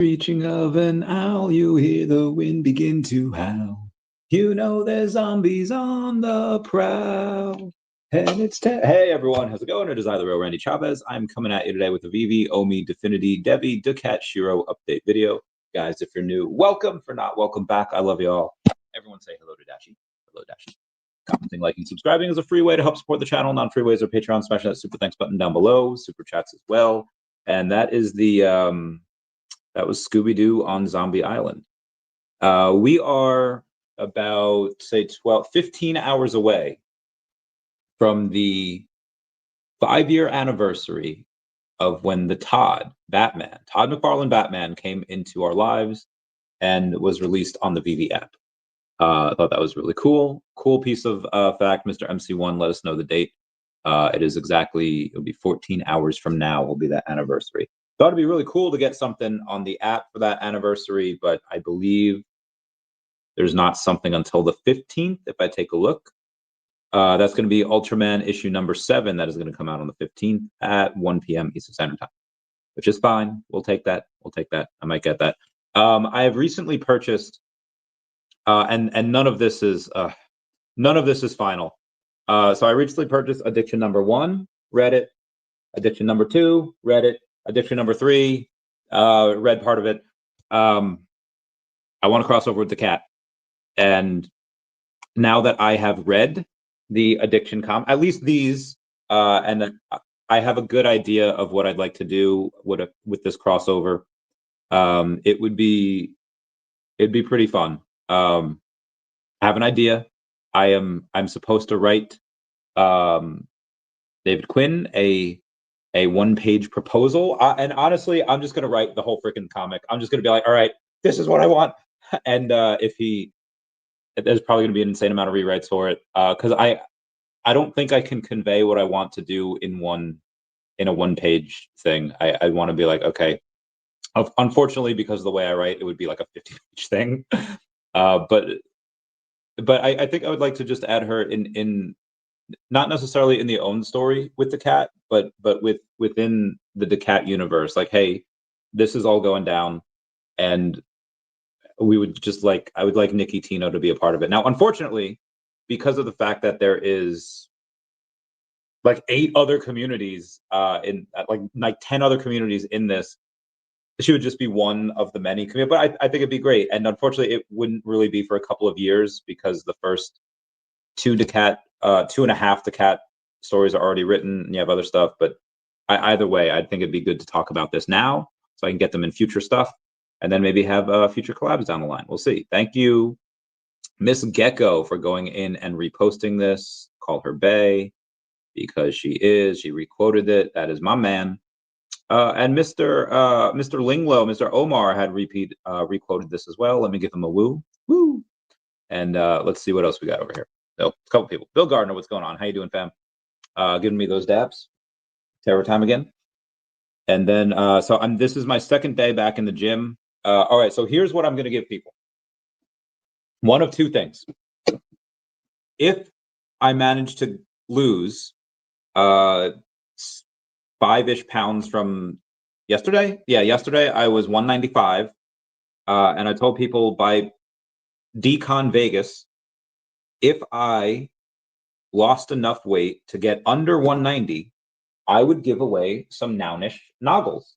Screeching of an owl, you hear the wind begin to howl. You know there's zombies on the prowl. And it's hey everyone, how's it going? It is I, the real Randy Chavez. I'm coming at you today with a VeVe, OMI, DEFX DEVVE DACAT SHIRO update video. Guys, if you're new, welcome. For not, welcome back. I love you all. Everyone say hello to Dashi. Hello, Dashi. Commenting, liking, subscribing is a free way to help support the channel. Non-free ways are Patreon. Smash that super thanks button down below. Super chats as well. And that is the that was Scooby-Doo on Zombie Island. We are about, say, 15 hours away from the 5-year anniversary of when the Todd McFarlane Batman came into our lives and was released on the VeVe app. I thought that was really cool. Cool piece of fact. Mr. MC1 let us know the date. It'll be 14 hours from now will be that anniversary. Thought it'd be really cool to get something on the app for that anniversary, but I believe there's not something until the 15th. If I take a look, that's going to be Ultraman issue number 7. That is going to come out on the 15th at 1 p.m. Eastern Standard Time, which is fine. We'll take that. We'll take that. I might get that. I have recently purchased, and none of this is final. So I recently purchased Addiction number 1, read it. Addiction number 2, read it. Addiction number 3, read part of it. I want to cross over with the cat. And now that I have read the Addiction at least these, and I have a good idea of what I'd like to do with this crossover. It'd be pretty fun. I have an idea. I'm supposed to write David Quinn a 1-page proposal. And honestly, I'm just going to write the whole freaking comic. I'm just going to be like, all right, this is what I want. And there's probably going to be an insane amount of rewrites for it. Because I don't think I can convey what I want to do in a 1-page thing. I want to be like, okay, unfortunately, because of the way I write, it would be like a 50-page thing. But I think I would like to just add her in not necessarily in the own story with the cat, but within the DeCat universe. Like, hey, this is all going down, and we would just I would like Nikki Tino to be a part of it. Now, unfortunately, because of the fact that there is like 8 other communities in like 10 other communities in this, she would just be one of the many communities. But I think it'd be great. And unfortunately, it wouldn't really be for a couple of years because the first 2 DeCat, 2.5 DeCat stories are already written, and you have other stuff. But either way, I think it'd be good to talk about this now so I can get them in future stuff, and then maybe have future collabs down the line. We'll see. Thank you, Miss Gecko, for going in and reposting this. Call her Bay because she requoted it. That is my man. And Mr. Linglo, Mr. Omar had requoted this as well. Let me give him a woo. And let's see what else we got over here. So, a couple people. Bill Gardner, what's going on? How you doing, fam? Giving me those dabs. Terror time again. And then, this is my second day back in the gym. All right, so here's what I'm going to give people. One of 2 things. If I manage to lose 5-ish pounds from yesterday. Yeah, yesterday I was 195. And I told people by Decon Vegas, if I lost enough weight to get under 190, I would give away some Nownish Noggles.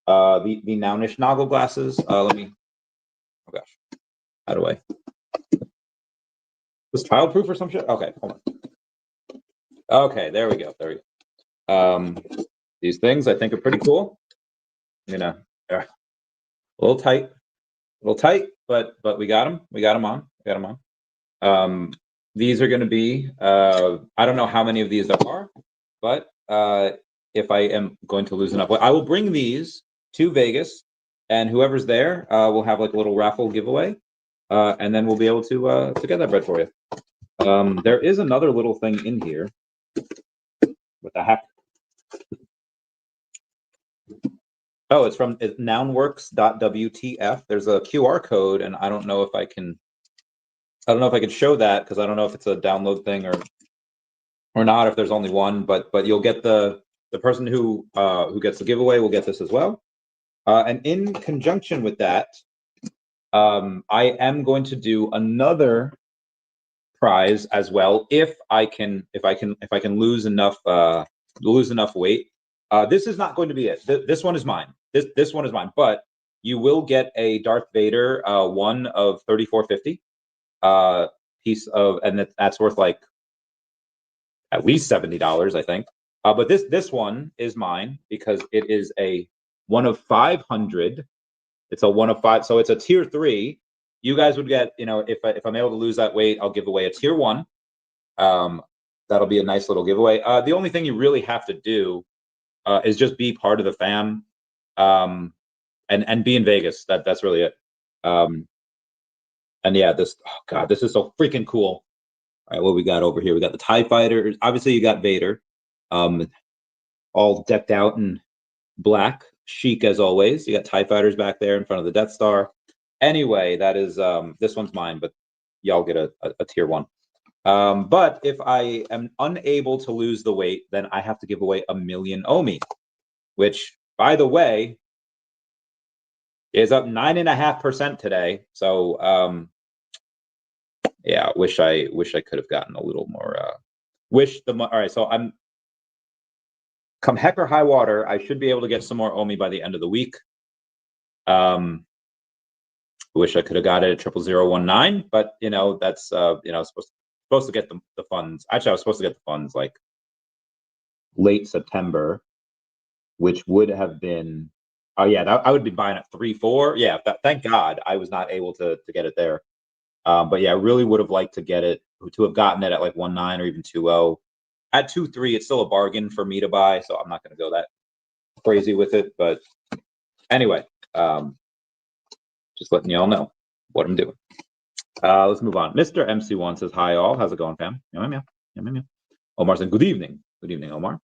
The Nownish Noggle glasses. Let me, oh gosh, how do I? Was childproof or some shit? Okay, hold on. Okay, there we go. These things I think are pretty cool. You know, they're a little tight, but we got them. We got them on. These are going to be, I don't know how many of these there are, but if I am going to lose enough weight, I will bring these to Vegas, and whoever's there will have like a little raffle giveaway, and then we'll be able to get that bread for you. There is another little thing in here. What the heck? Oh, it's from nounworks.wtf. There's a QR code, and I don't know if I can show that because I don't know if it's a download thing or not, if there's only one, but you'll get the person who gets the giveaway will get this as well. And in conjunction with that, I am going to do another prize as well if I can lose enough weight. This is not going to be it. This one is mine. This one is mine. But you will get a Darth Vader one of 3450 piece of, and that's worth like at least $70, I think. But this one is mine because it is a one of 500. It's a one of 5, so it's a tier 3. You guys would get, you know, if I'm able to lose that weight, I'll give away a tier 1. That'll be a nice little giveaway. The only thing you really have to do is just be part of the fam, and be in Vegas. That's really it. And yeah, this, oh God, this is so freaking cool. All right, what we got over here? We got the TIE fighters. Obviously, you got Vader, all decked out in black, chic as always. You got TIE fighters back there in front of the Death Star. Anyway, that is this one's mine, but y'all get a tier 1. But if I am unable to lose the weight, then I have to give away 1 million OMI, which, by the way, is up 9.5% today. So yeah, wish I could have gotten a little more. All right, so I'm come heck or high water, I should be able to get some more OMI by the end of the week. Wish I could have got it at 00019, but you know, that's you know, supposed to get the funds. Actually, I was supposed to get the funds like late September, which would have been, oh yeah, I would be buying at 3.4. Yeah, thank God I was not able to get it there. But yeah, I really would have liked to get it, to have gotten it at like 1.9 or even 2.0. At 2.3, it's still a bargain for me to buy, so I'm not going to go that crazy with it. But anyway, just letting y'all know what I'm doing. Let's move on. Mr. MC1 says, hi all. How's it going, fam? Omar said, good evening. Good evening, Omar.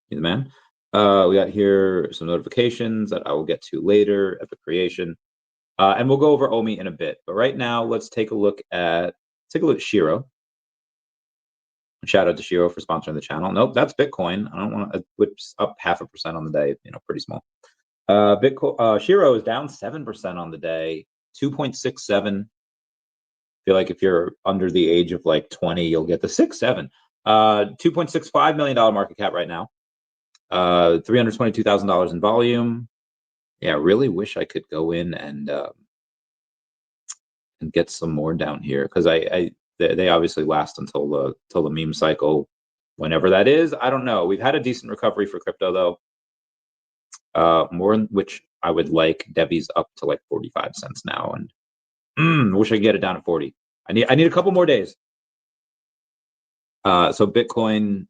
You're the man. We got here some notifications that I will get to later at the creation. And we'll go over OMI in a bit. But right now, let's take a look at Shiro. Shout out to Shiro for sponsoring the channel. Nope, that's Bitcoin. I don't want to, which up 0.5% on the day, you know, pretty small. Bitcoin, Shiro is down 7% on the day, 2.67. Feel like if you're under the age of like 20, you'll get the 6.7. $2.65 million market cap right now. $322,000 in volume. Yeah, I really wish I could go in and get some more down here, because they obviously last until the meme cycle, whenever that is. I don't know. We've had a decent recovery for crypto though. More in which I would like. Debbie's up to like 45 cents now, and wish I could get it down to 40. I need a couple more days. So Bitcoin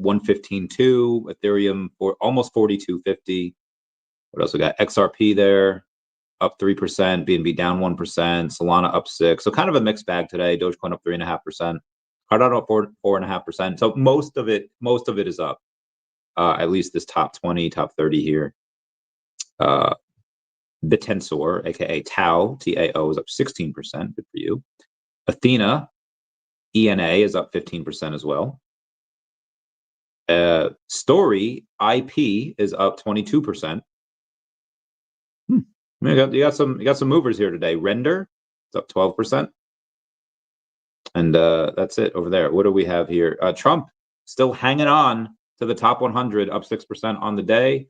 115.2, Ethereum for almost 42.50. What else we got? XRP there, up 3%, BNB down 1%, Solana up 6%. So kind of a mixed bag today. Dogecoin up 3.5%, Cardano up 4.5%. So most of it is up. At least this top 20, top 30 here. The Tensor, aka Tau, TAO, is up 16%. Good for you. Athena, ENA, is up 15% as well. Story, IP, is up 22%. You got some movers here today. Render, it's up 12%. And that's it over there. What do we have here? Trump still hanging on to the top 100, up 6% on the day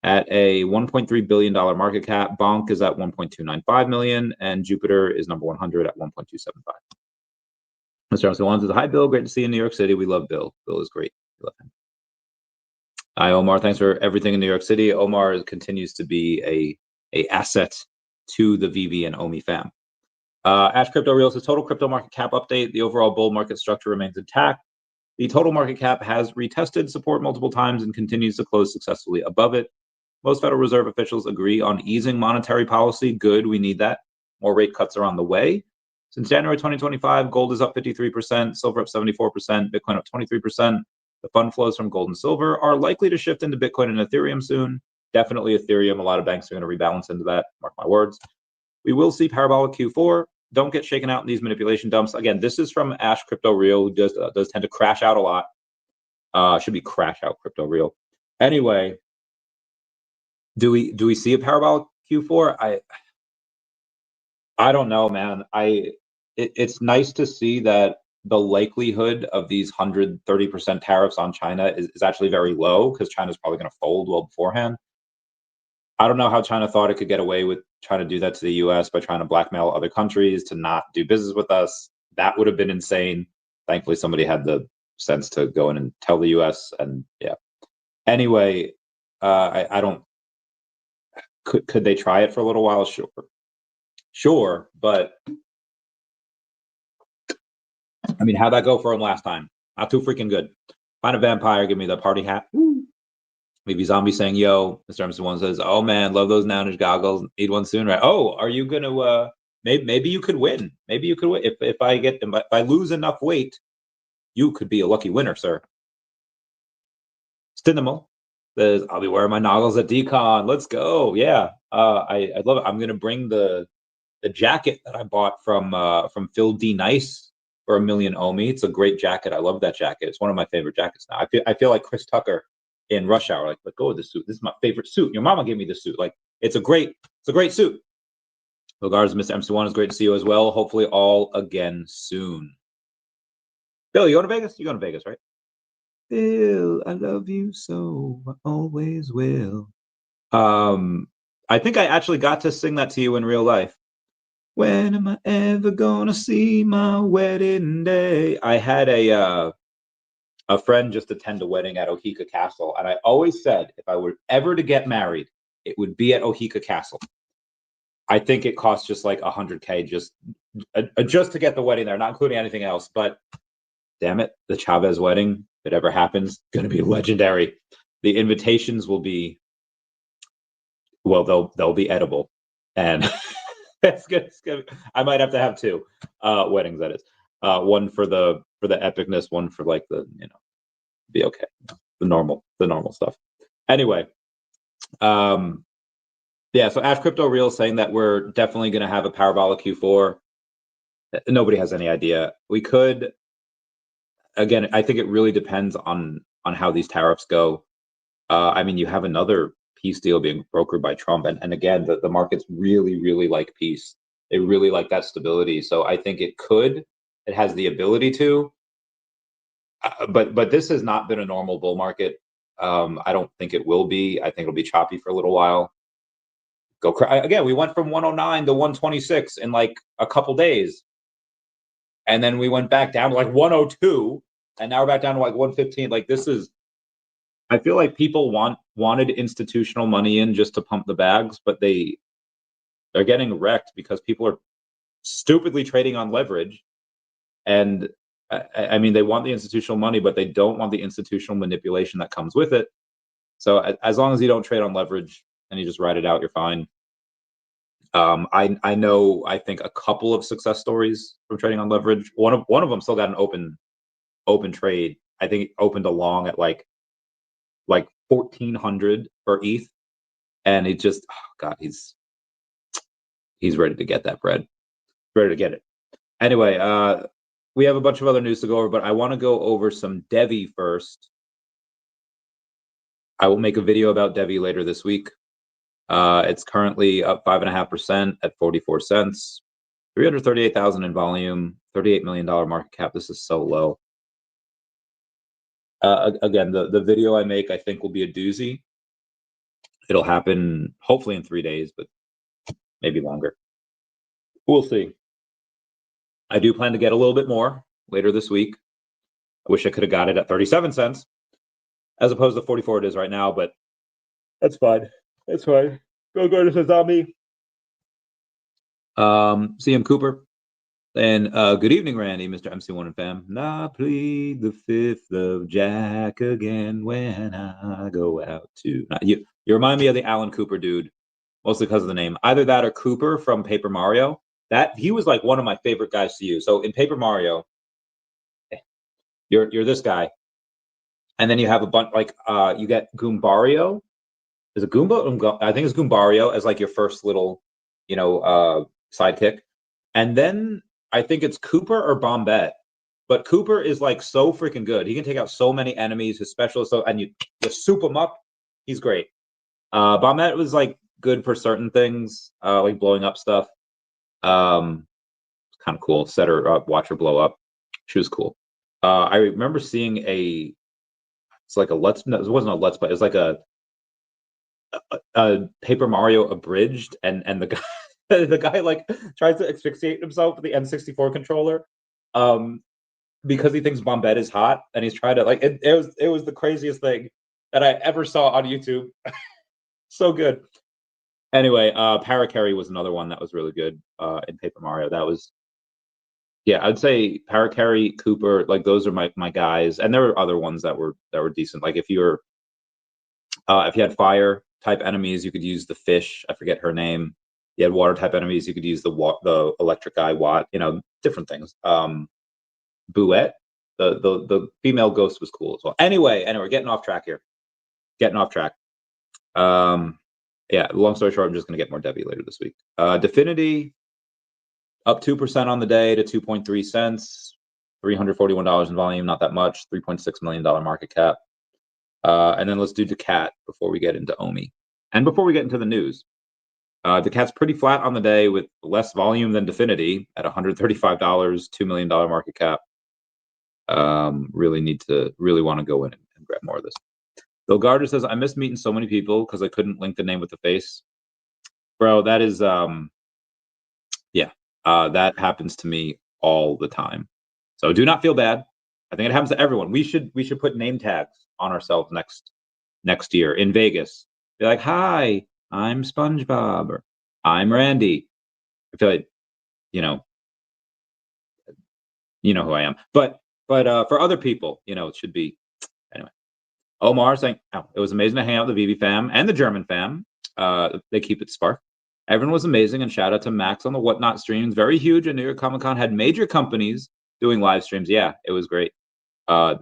at a $1.3 billion market cap. Bonk is at 1.295 million, and Jupiter is number 100 at 1.275. Mr. Armstrong says, hi, Bill. Great to see you in New York City. We love Bill. Bill is great. We love him. Hi, Omar. Thanks for everything in New York City. Omar continues to be a asset to the VeVe and OMI fam. Ash Crypto Real says, total crypto market cap update. The overall bull market structure remains intact. The total market cap has retested support multiple times and continues to close successfully above it. Most Federal Reserve officials agree on easing monetary policy. Good, we need that. More rate cuts are on the way. Since January 2025, gold is up 53%, silver up 74%, Bitcoin up 23%. The fund flows from gold and silver are likely to shift into Bitcoin and Ethereum soon. Definitely Ethereum. A lot of banks are going to rebalance into that. Mark my words. We will see parabolic Q4. Don't get shaken out in these manipulation dumps. Again, this is from Ash Crypto Real, who does tend to crash out a lot. Should be crash out Crypto Real. Anyway, Do we see a Powerball Q4? I don't know, man. It's nice to see that the likelihood of these 130% tariffs on China is actually very low, because China's probably going to fold well beforehand. I don't know how China thought it could get away with trying to do that to the US by trying to blackmail other countries to not do business with us. That would have been insane. Thankfully, somebody had the sense to go in and tell the US. And yeah. Anyway, I don't. Could they try it for a little while? Sure, but I mean, how'd that go for him last time? Not too freaking good. Find a vampire, give me the party hat. Maybe zombie saying, "Yo," Mr. MC1 says, "Oh man, love those Nounish goggles. Need one soon, right?" Oh, are you gonna? Maybe you could win. Maybe you could win if I lose enough weight. You could be a lucky winner, sir. Stinimal says, "I'll be wearing my noggles at Decon. Let's go." Yeah, I love it. I'm gonna bring the jacket that I bought from Phil D Nice for $1 million OMI. It's a great jacket. I love that jacket. It's one of my favorite jackets now. I feel like Chris Tucker in Rush Hour. Like, let go of this suit. This is my favorite suit. Your mama gave me this suit. Like, it's a great suit. Regards, Mr. MC1, it's great to see you as well. Hopefully, all again soon. Bill, you going to Vegas? You're going to Vegas, right? Bill, I love you so. I always will. I think I actually got to sing that to you in real life. When am I ever gonna see my wedding day? I had a friend just attend a wedding at Ohika Castle, and I always said if I were ever to get married, it would be at Ohika Castle. I think it costs just like $100K just to get the wedding there, not including anything else. But damn it, the Chavez wedding, if it ever happens, going to be legendary. The invitations will be, well, they'll be edible, and it's good. I might have to have two weddings. That is, one for the epicness, one for like the be okay, the normal stuff. Anyway, yeah. So Ash Crypto Real saying that we're definitely going to have a Powerball Q4. Nobody has any idea. We could. Again, I think it really depends on how these tariffs go. I mean, you have another peace deal being brokered by Trump, and again, the markets really like peace. They really like that stability. So I think it has the ability to. But this has not been a normal bull market. I don't think it will be. I think it'll be choppy for a little while. Again, we went from 109 to 126 in like a couple days. And then we went back down to like 102, and now we're back down to like 115. Like, this is, I feel like people wanted institutional money in just to pump the bags, but they're getting wrecked because people are stupidly trading on leverage. And I mean, they want the institutional money, but they don't want the institutional manipulation that comes with it. So as long as you don't trade on leverage and you just ride it out, you're fine. I know, I think a couple of success stories from trading on leverage. One of them still got an open trade. I think it opened along at like 1,400 for ETH, and it just, oh God, he's ready to get that bread, ready to get it. Anyway, we have a bunch of other news to go over, but I want to go over some DEVVE first. I will make a video about DEVVE later this week. It's currently up 5.5% at 44 cents, 338,000 in volume, $38 million market cap. This is so low. Again, the video I make, I think, will be a doozy. It'll happen hopefully in 3 days, but maybe longer. We'll see. I do plan to get a little bit more later this week. I wish I could have got it at 37 cents as opposed to 44 it is right now, but that's fine. That's fine. Go to zombie. CM Cooper. And good evening, Randy, Mr. MC1 and fam. I plead the fifth of Jack again when I go out to. You remind me of the Alan Cooper dude, mostly because of the name. Either that or Cooper from Paper Mario. That he was like one of my favorite guys to use. So in Paper Mario, you're this guy, and then you have a bunch like you get Goombario. Is it Goomba? I think it's Goombario as like your first little, sidekick, and then I think it's Cooper or Bombette. But Cooper is like so freaking good. He can take out so many enemies. His specialist, and you soup him up. He's great. Bombette was like good for certain things, like blowing up stuff. Kind of cool. Set her up, watch her blow up. She was cool. I remember seeing it's like a let's. No, it wasn't a let's play. It was like a Paper Mario abridged, and the guy the guy like tries to asphyxiate himself with the N64 controller, because he thinks Bombette is hot, and he's trying to like it was the craziest thing that I ever saw on YouTube. So good. Anyway, Parakarry was another one that was really good in Paper Mario. That was, yeah, I'd say Parakarry, Cooper, like those are my guys. And there were other ones that were decent. Like if you had fire type enemies, you could use the fish. I forget her name. You had water type enemies, you could use the electric guy Watt. Different things. Bouette, the female ghost was cool as well. Anyway, we're getting off track here. Yeah, long story short, I'm just going to get more Debbie later this week. Definity up 2% on the day to 2.3 cents, $341 in volume, not that much, $3.6 million market cap. And then let's do DeCat before we get into OMI. And before we get into the news, DeCat's pretty flat on the day with less volume than Definity at $135, $2 million market cap. Really want to go in and grab more of this. Bill Gardner says, I miss meeting so many people because I couldn't link the name with the face. Bro, that is, that happens to me all the time. So do not feel bad. I think it happens to everyone. We should put name tags on ourselves next year in Vegas. Be like, hi, I'm SpongeBob, or I'm Randy. I feel like, you know who I am. But for other people, it should be, anyway. Omar saying, oh, it was amazing to hang out with the VeVe fam and the German fam. They keep it spark. Everyone was amazing, and shout out to Max on the Whatnot streams. Very huge, and New York Comic Con had major companies doing live streams. Yeah, it was great. If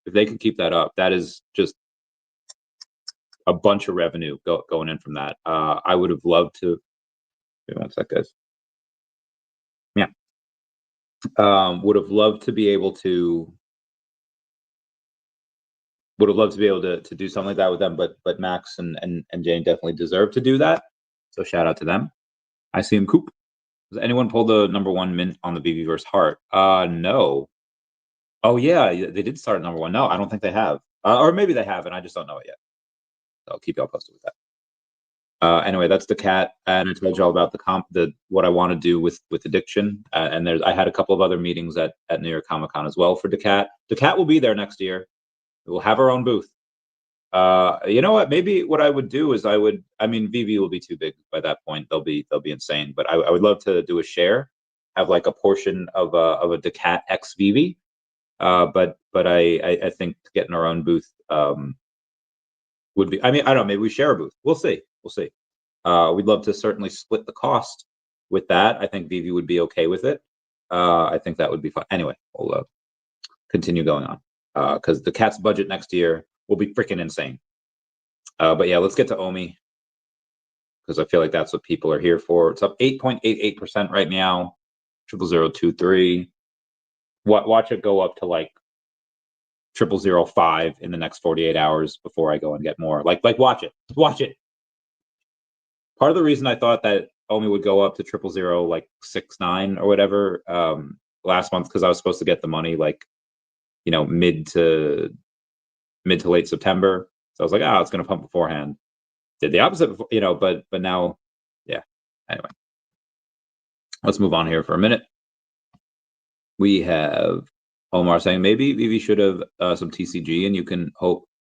they could keep that up, that is just a bunch of revenue going in from that. I would have loved to. Wait one sec, guys. Yeah, would have loved to be able to. Would have loved to be able to do something like that with them, but Max and Jane definitely deserve to do that. So shout out to them. I see him Coop. Does anyone pull the #1 mint on the VeVe versus Heart? No. Oh yeah, they did start at #1. No, I don't think they have. Or maybe they have, and I just don't know it yet. So I'll keep y'all posted with that. Anyway, that's DeCat, and I told you all about what I want to do with addiction. And I had a couple of other meetings at New York Comic Con as well for DeCat. DeCat will be there next year. We'll have our own booth. You know what? Maybe what I would do is VeVe will be too big by that point. They'll be insane. But I would love to do a share, have like a portion of a DeCat X VeVe. But I think getting our own booth would be. I don't know. Maybe we share a booth. We'll see. We'd love to certainly split the cost with that. I think VeVe would be okay with it. I think that would be fun. Anyway, we'll continue going on because the cat's budget next year will be freaking insane. But yeah, let's get to OMI because I feel like that's what people are here for. It's up 8.88% right now. 00023. Watch it go up to like 0005 in the next 48 hours before I go and get more. Like watch it. Part of the reason I thought that OMI would go up to 000 like 69 or whatever last month because I was supposed to get the money like mid to late September. So I was like, it's going to pump beforehand. Did the opposite, but now, yeah. Anyway, let's move on here for a minute. We have Omar saying maybe VeVe should have some TCG and you can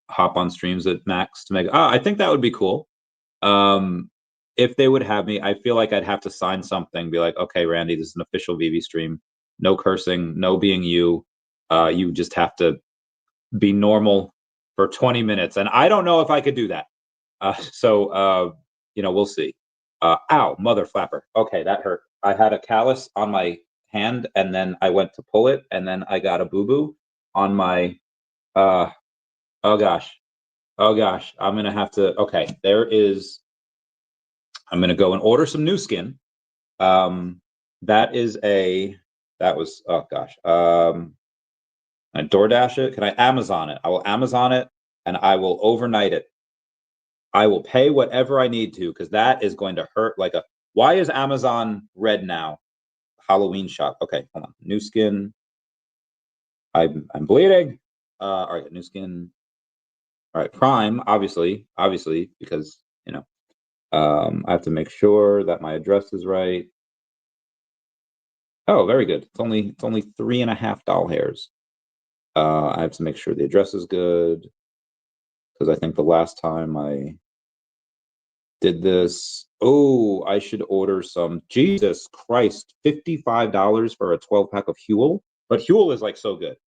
hop on streams at Max to make. I think that would be cool. If they would have me, I feel like I'd have to sign something, be like, okay, Randy, this is an official VeVe stream. No cursing, no being you. You just have to be normal for 20 minutes. And I don't know if I could do that. We'll see. Ow, mother flapper. Okay, that hurt. I had a callus on my hand and then I went to pull it and then I got a boo-boo on my, oh gosh. I'm going to have to, okay, I'm going to go and order some new skin. I DoorDash it. Can I Amazon it? I will Amazon it and I will overnight it I will pay whatever I need to, because that is going to hurt like a. Why is Amazon red now? Halloween shop. Okay, hold on. New skin. I'm bleeding. All right, new skin. All right, Prime, obviously, because you know, I have to make sure that my address is right. Oh, very good. It's only 3.5 doll hairs. I have to make sure the address is good, because I think the last time I did this, oh, I should order some. Jesus Christ, $55 for a 12-pack of Huel, but Huel is like so good.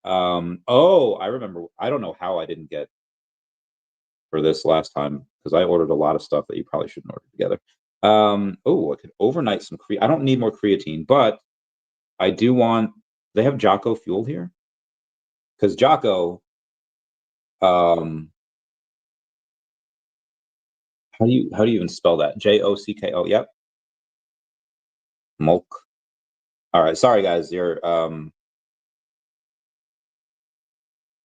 Oh, I remember. I don't know how I didn't get for this last time, because I ordered a lot of stuff that you probably shouldn't order together. Oh, I could overnight some I don't need more creatine, but I do want. They have Jocko Fuel here, because Jocko. How do you even spell that? Jocko. Yep. Mulk. All right. Sorry, guys. Your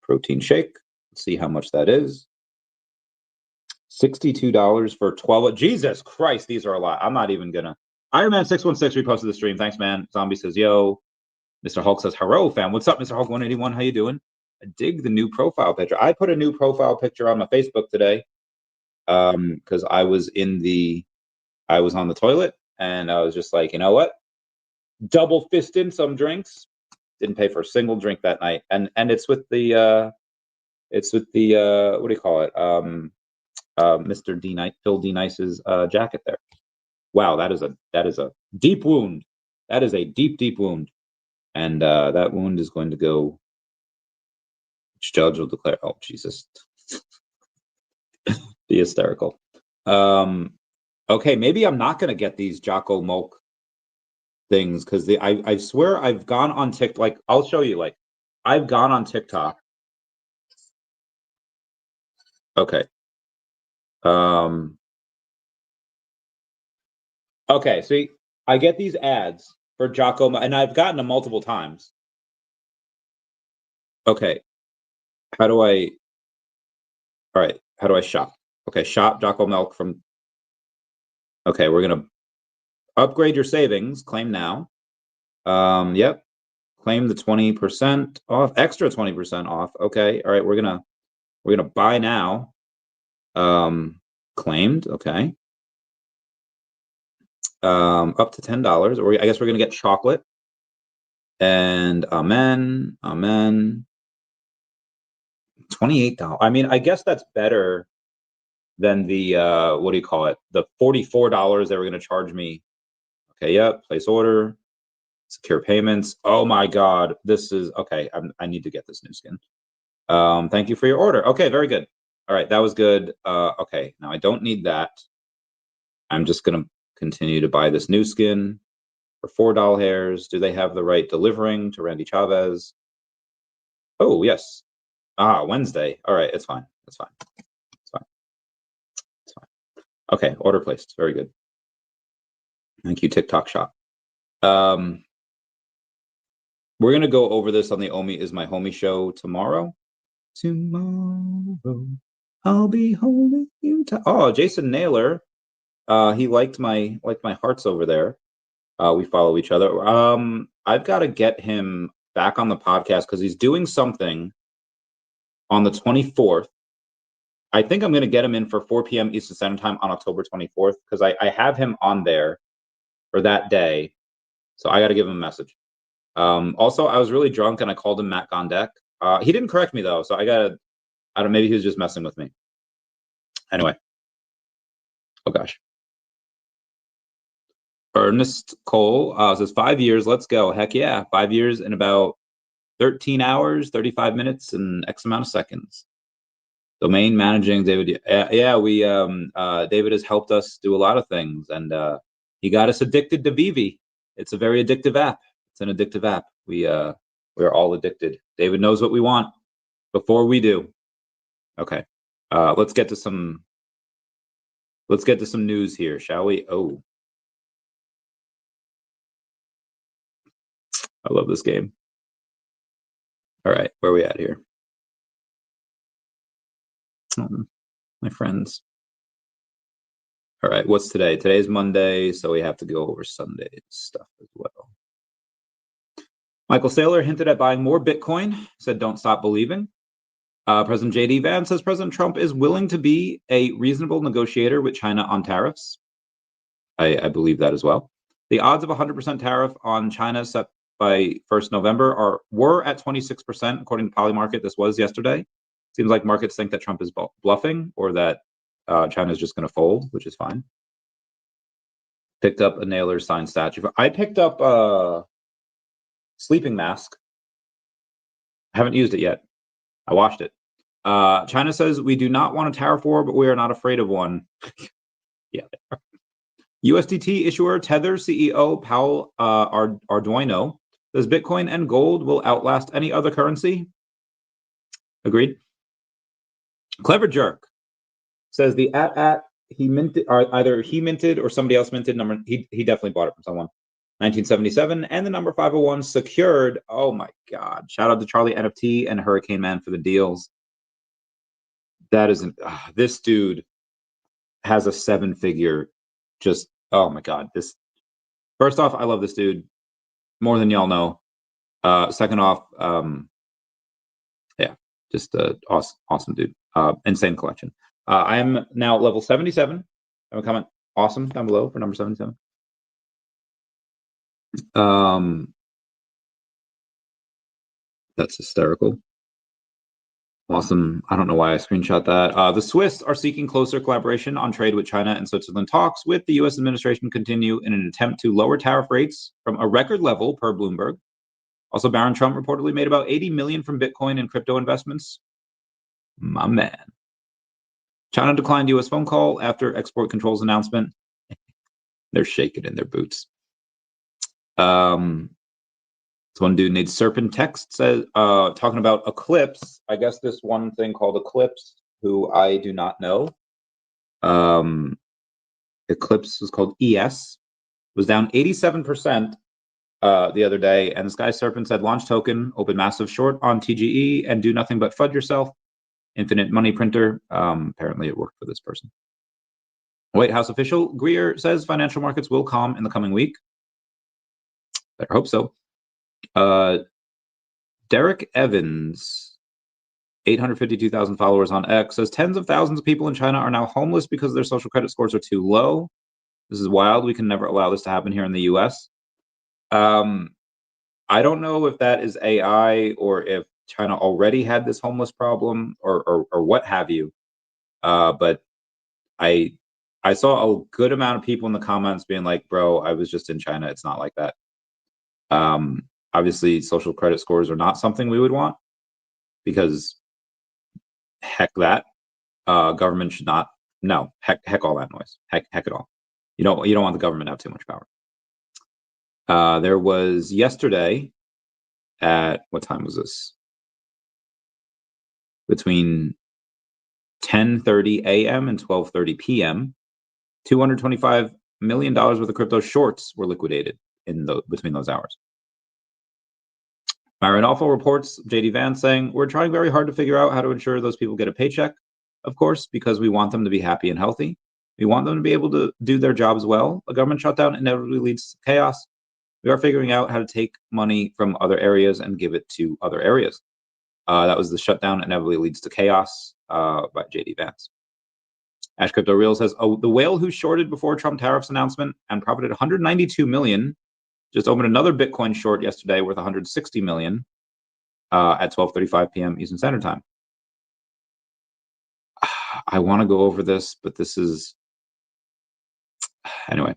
protein shake. Let's see how much that is. $62 for 12. Jesus Christ, these are a lot. I'm not even gonna. Ironman616 reposted the stream. Thanks, man. Zombie says, yo. Mr. Hulk says, hello, fam. What's up, Mr. Hulk 181? How you doing? I dig the new profile picture. I put a new profile picture on my Facebook today, because I was on the toilet, and I was just like, you know what? Double fisting some drinks. Didn't pay for a single drink that night, and it's with the what do you call it? Mr. D Nice, Phil D Nice's jacket there. Wow, that is a deep wound. That is a deep wound, and that wound is going to go. Each judge will declare. Oh Jesus, be hysterical. Okay, maybe I'm not gonna get these Jocko Mulk things, because I swear I've gone on TikTok. Like, I'll show you. Like, I've gone on TikTok. Okay. Okay. See, I get these ads for Jocko, and I've gotten them multiple times. Okay. How do I? All right. How do I shop? Okay, shop Jocko Milk from. Okay, we're gonna upgrade your savings. Claim now. Yep. Claim the 20% off, extra 20% off. Okay. All right. We're gonna buy now. Claimed. Okay. Up to $10. Or I guess we're gonna get chocolate. And amen. $28. I mean, I guess that's better than the what do you call it? The $44 they were gonna charge me. Okay. Yep. Place order. Secure payments. Oh my God, this is okay. I need to get this new skin. Thank you for your order. Okay, very good. All right, that was good. Okay, now I don't need that. I'm just gonna continue to buy this new skin for $4 hairs. Do they have the right delivering to Randy Chavez? Oh yes. Wednesday. All right, it's fine. It's fine. It's fine. It's fine. Okay, order placed. Very good. Thank you, TikTok shop. We're gonna go over this on the OMI is my homie show tomorrow. Tomorrow I'll be holding you tight. Oh, Jason Naylor. He liked my hearts over there. We follow each other. I've got to get him back on the podcast, because he's doing something on the 24th. I think I'm going to get him in for 4 p.m. Eastern Standard Time on October 24th, because I have him on there for that day. So I got to give him a message. Also, I was really drunk and I called him Matt Gondek. He didn't correct me though, so I don't know, maybe he was just messing with me. Anyway. Oh gosh. Ernest Cole says 5 years. Let's go. Heck yeah. 5 years in about 13 hours, 35 minutes, and X amount of seconds. Domain managing, David. Yeah, we David has helped us do a lot of things, and he got us addicted to VeVe. It's a very addictive app. It's an addictive app. We're all addicted. David knows what we want before we do. Okay. Let's get to some news here, shall we? Oh. I love this game. All right, where are we at here? My friends. All right, what's today? Today's Monday, so we have to go over Sunday's stuff as well. Michael Saylor hinted at buying more Bitcoin, said don't stop believing. President J.D. Vance says President Trump is willing to be a reasonable negotiator with China on tariffs. I believe that as well. The odds of 100% tariff on China set by 1st November were at 26%, according to Polymarket. This was yesterday. Seems like markets think that Trump is bluffing or that China is just going to fold, which is fine. Picked up a Naylor signed statue. I picked up a sleeping mask. I haven't used it yet. I washed it. China says we do not want a tariff war, but we are not afraid of one. Yeah. USDT issuer Tether CEO Paul Arduino says Bitcoin and gold will outlast any other currency. Agreed. Clever Jerk says the he minted, or either he minted or somebody else minted number. He definitely bought it from someone. 1977 and the number 501 secured. Oh my God! Shout out to Charlie NFT and Hurricane Man for the deals. That isn't. This dude has a 7-figure. Just oh my God! This. First off, I love this dude more than y'all know. Second off, yeah, just awesome dude. Insane collection. I am now level 77. Have a comment awesome down below for number 77. That's hysterical. Awesome. I don't know why I screenshot that. The Swiss are seeking closer collaboration on trade with China and Switzerland. Talks with the U.S. administration continue in an attempt to lower tariff rates from a record level per Bloomberg. Also, Baron Trump reportedly made about $80 million from Bitcoin and crypto investments. My man. China declined U.S. phone call after export controls announcement. They're shaking in their boots. So one dude needs Serpent Text says talking about Eclipse. I guess this one thing called Eclipse, who I do not know. Eclipse was called ES, was down 87% the other day, and this guy Serpent said launch token, open massive short on TGE, and do nothing but fudge yourself. Infinite money printer. Apparently it worked for this person. White House official Greer says financial markets will calm in the coming week. Better hope so. Derek Evans, 852,000 followers on X, says tens of thousands of people in China are now homeless because their social credit scores are too low. This is wild. We can never allow this to happen here in the US. I don't know if that is AI or if China already had this homeless problem or what have you. But I saw a good amount of people in the comments being like, bro, I was just in China. It's not like that. Obviously, social credit scores are not something we would want because heck that. Government should not. No, heck all that noise. Heck it all. You don't want the government to have too much power. There was yesterday at what time was this? Between 10:30 a.m. and 12:30 p.m., $225 million worth of crypto shorts were liquidated between those hours. Myron also reports JD Vance saying, we're trying very hard to figure out how to ensure those people get a paycheck, of course, because we want them to be happy and healthy. We want them to be able to do their jobs well. A government shutdown inevitably leads to chaos. We are figuring out how to take money from other areas and give it to other areas. That was the shutdown inevitably leads to chaos by JD Vance. Ash Crypto Real says, the whale who shorted before Trump tariffs announcement and profited $192 million just opened another Bitcoin short yesterday worth $160 million at 12:35 p.m. Eastern Standard Time. I want to go over this, but this is anyway.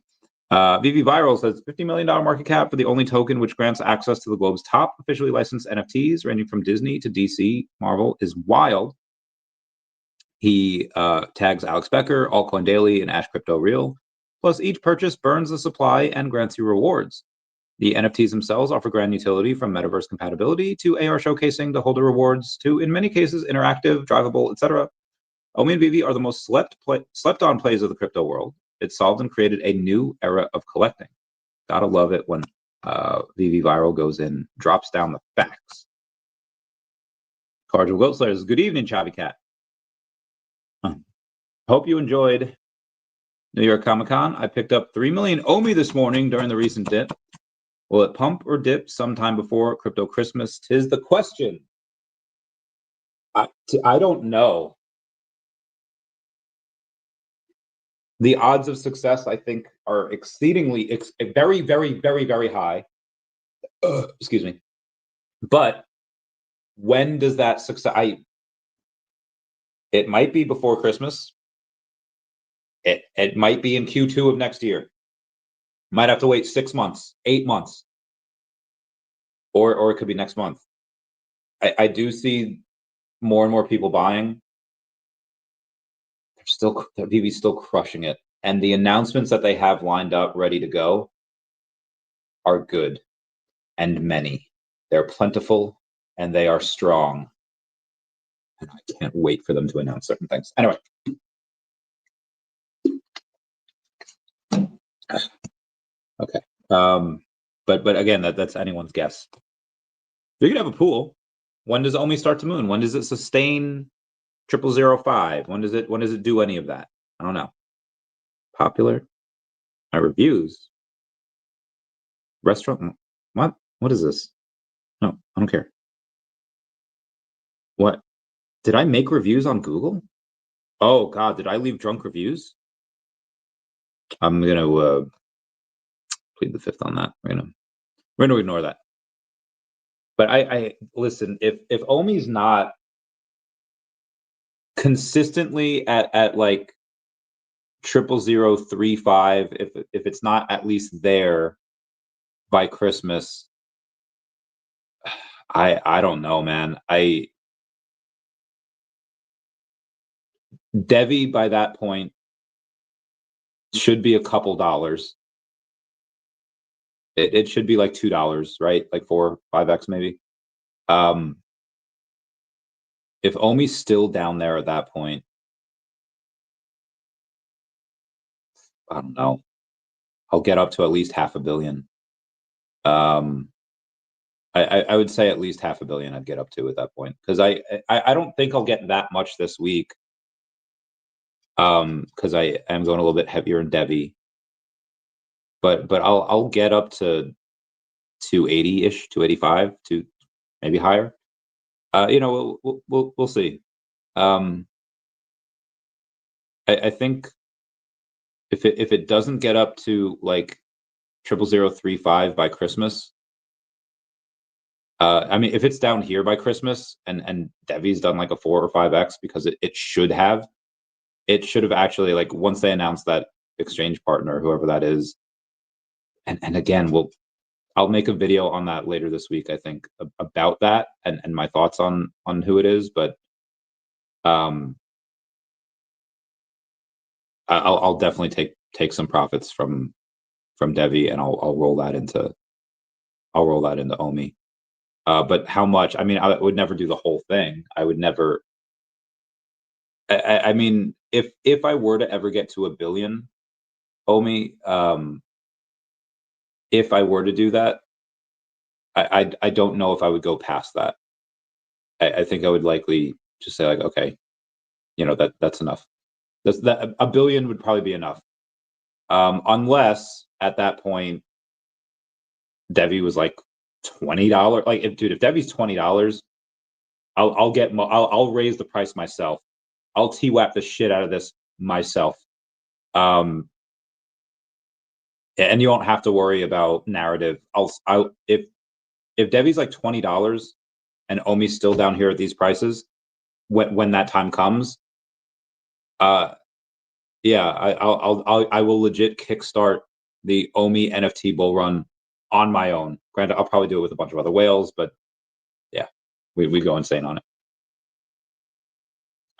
VeVe Viral says $50 million market cap for the only token which grants access to the globe's top officially licensed NFTs, ranging from Disney to DC. Marvel is wild. He tags Alex Becker, Altcoin Daily, and Ash Crypto Real. Plus, each purchase burns the supply and grants you rewards. The NFTs themselves offer grand utility from metaverse compatibility to AR showcasing to holder rewards to, in many cases, interactive, drivable, etc. OMI and VeVe are the most slept-on plays of the crypto world. It solved and created a new era of collecting. Gotta love it when VeVe Viral goes in, drops down the facts. Cardinal Goat Slayer says, good evening, Chavi Cat. Hope you enjoyed New York Comic Con. I picked up 3 million OMI this morning during the recent dip. Will it pump or dip sometime before crypto Christmas? 'Tis the question. I don't know. The odds of success, I think, are exceedingly, very, very, very, very high. Excuse me. But when does that success? It might be before Christmas. It might be in Q2 of next year. Might have to wait 6 months, 8 months, or it could be next month. I do see more and more people buying. VeVe's still crushing it, and the announcements that they have lined up, ready to go, are good and many. They're plentiful and they are strong, and I can't wait for them to announce certain things. Anyway. Okay. But again, that's anyone's guess. You could have a pool. When does OMI start to moon? When does it sustain 0005? When does it do any of that? I don't know. Popular. My reviews. Restaurant. What? What is this? No, I don't care. What? Did I make reviews on Google? Oh God, did I leave drunk reviews? I'm gonna plead the fifth on that. We're gonna ignore that. But I listen, if OMI's not consistently at like 00035, if it's not at least there by Christmas, I don't know, man. DEVVE by that point should be a couple dollars. It should be like $2, right? Like 4, 5x maybe. If OMI's still down there at that point, I don't know. I'll get up to at least $500 million. I would say at least $500 million I'd get up to at that point, because I don't think I'll get that much this week, because I am going a little bit heavier in DEVVE, but I'll get up to 280-ish, 285, to maybe higher. We'll see. I think if it doesn't get up to like 00035 by Christmas, I mean, if it's down here by Christmas and DEVVE's done like a 4 or 5x, because it should have actually, like, once they announce that exchange partner, whoever that is, and again, I'll make a video on that later this week, I think, about that and my thoughts on who it is, but I'll definitely take some profits from DEVVE, and I'll roll that into OMI. But how much? I mean, I would never do the whole thing. I would never. I mean, if I were to ever get to 1 billion OMI, if I were to do that, I don't know if I would go past that. I think I would likely just say, like, okay, that's enough. That 1 billion would probably be enough, unless at that point DEVVE was like $20. Like, if DEVVE's $20, I'll raise the price myself. I'll TWAP the shit out of this myself. And you won't have to worry about narrative. If DEVVE's like $20 and OMI's still down here at these prices, when that time comes, yeah, I will legit kickstart the OMI NFT bull run on my own. Granted, I'll probably do it with a bunch of other whales, but yeah, we go insane on it.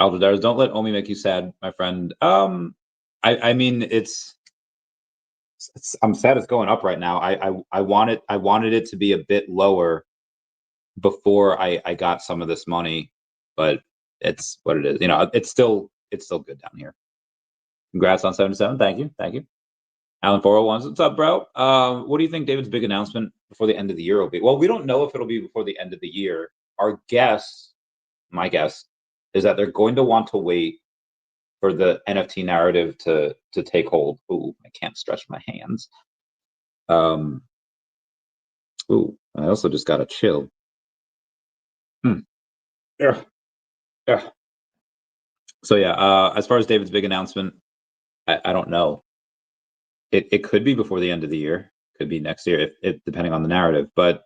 Aldares, don't let OMI make you sad, my friend. I mean, I'm sad it's going up right now. I wanted it to be a bit lower before I got some of this money, but it's what it is. It's still good down here. Congrats on 77. Thank you. Alan 401, what's up, bro? What do you think David's big announcement before the end of the year will be? Well, we don't know if it'll be before the end of the year. My guess, is that they're going to want to wait for the NFT narrative to take hold. Ooh, I can't stretch my hands. Ooh, I also just got a chill. Yeah. Yeah. So yeah, as far as David's big announcement, I don't know. It could be before the end of the year, could be next year, if depending on the narrative. But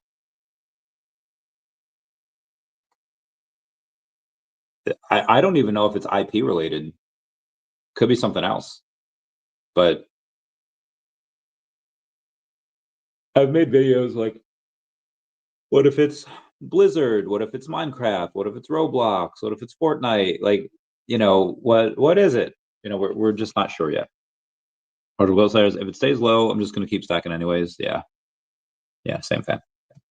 I don't even know if it's IP related. Could be something else. But I've made videos like, what if it's Blizzard? What if it's Minecraft? What if it's Roblox? What if it's Fortnite? Like, what is it? We're just not sure yet. Or will sayers, if it stays low, I'm just gonna keep stacking anyways. Yeah. Yeah, same thing. All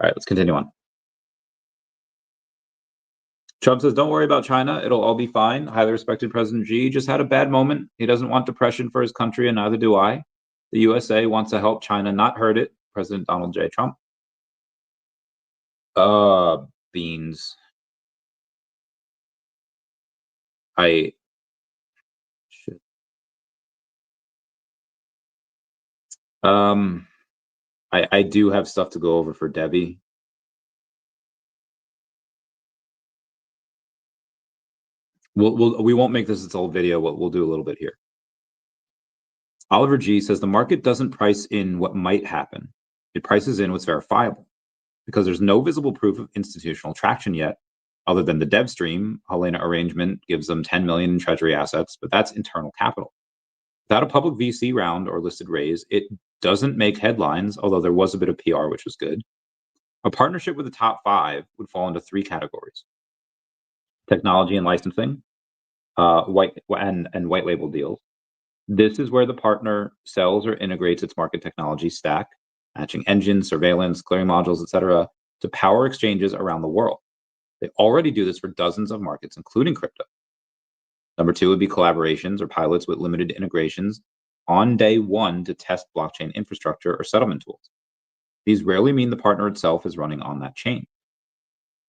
right, let's continue on. Trump says, don't worry about China. It'll all be fine. Highly respected President Xi just had a bad moment. He doesn't want depression for his country, and neither do I. The USA wants to help China, not hurt it. President Donald J. Trump. Beans. Shit. I do have stuff to go over for Debbie. We won't make this its whole video. We'll do a little bit here. Oliver G says the market doesn't price in what might happen. It prices in what's verifiable. Because there's no visible proof of institutional traction yet, other than the dev stream. Helena arrangement gives them 10 million in treasury assets, but that's internal capital. Without a public VC round or listed raise, it doesn't make headlines, although there was a bit of PR, which was good. A partnership with the top 5 would fall into 3 categories: technology and licensing, white label deals. This is where the partner sells or integrates its market technology stack, matching engines, surveillance, clearing modules, etc., to power exchanges around the world. They already do this for dozens of markets, including crypto. Number 2 would be collaborations or pilots with limited integrations on day 1 to test blockchain infrastructure or settlement tools. These rarely mean the partner itself is running on that chain.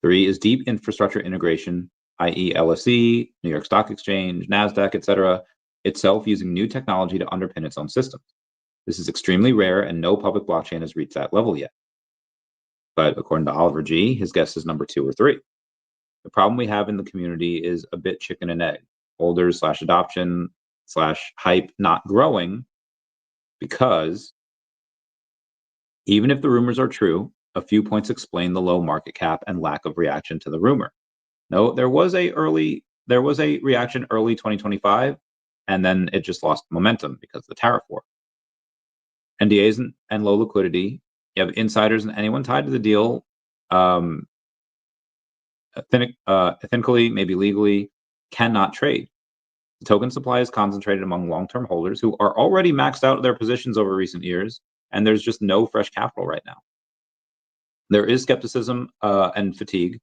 3 is deep infrastructure integration, i.e. LSE, New York Stock Exchange, NASDAQ, etc., itself using new technology to underpin its own systems. This is extremely rare, and no public blockchain has reached that level yet. But according to Oliver G, his guess is number 2 or 3. The problem we have in the community is a bit chicken and egg. Holders / adoption / hype not growing, because even if the rumors are true, a few points explain the low market cap and lack of reaction to the rumor. No, there was a reaction early 2025, and then it just lost momentum because of the tariff war. NDAs and low liquidity. You have insiders and anyone tied to the deal, ethically, maybe legally, cannot trade. The token supply is concentrated among long-term holders who are already maxed out their positions over recent years, and there's just no fresh capital right now. There is skepticism and fatigue.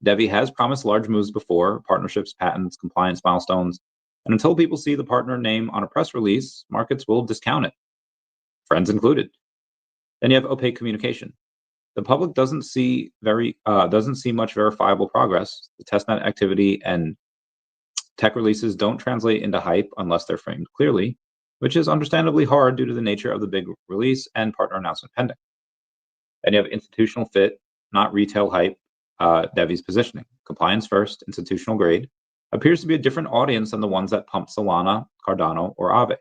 DEVVE has promised large moves before: partnerships, patents, compliance milestones, and until people see the partner name on a press release, markets will discount it, friends included. Then you have opaque communication. The public doesn't see much verifiable progress. The testnet activity and tech releases don't translate into hype unless they're framed clearly, which is understandably hard due to the nature of the big release and partner announcement pending. Then you have institutional fit, not retail hype. DEVVE's positioning: compliance first, institutional grade, appears to be a different audience than the ones that pump Solana, Cardano, or Aave.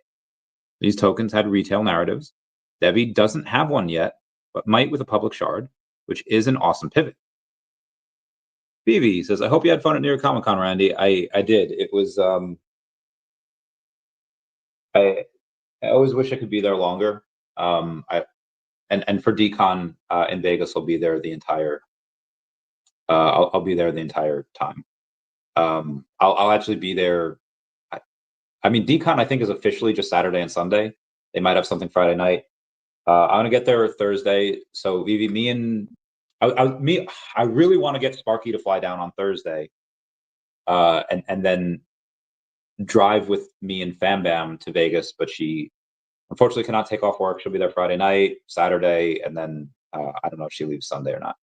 These tokens had retail narratives. DEVVE doesn't have one yet, but might with a public shard, which is an awesome pivot. VeVe says, I hope you had fun at New York Comic Con, Randy. I did. It was I always wish I could be there longer. And for DCon in Vegas, I'll be there the entire I'll be there the entire time. I'll actually be there. I mean, DCon I think is officially just Saturday and Sunday. They might have something Friday night. I'm gonna get there Thursday. So VeVe, I really want to get Sparky to fly down on Thursday, and then drive with me and Fam Bam to Vegas. But she unfortunately cannot take off work. She'll be there Friday night, Saturday, and then I don't know if she leaves Sunday or not.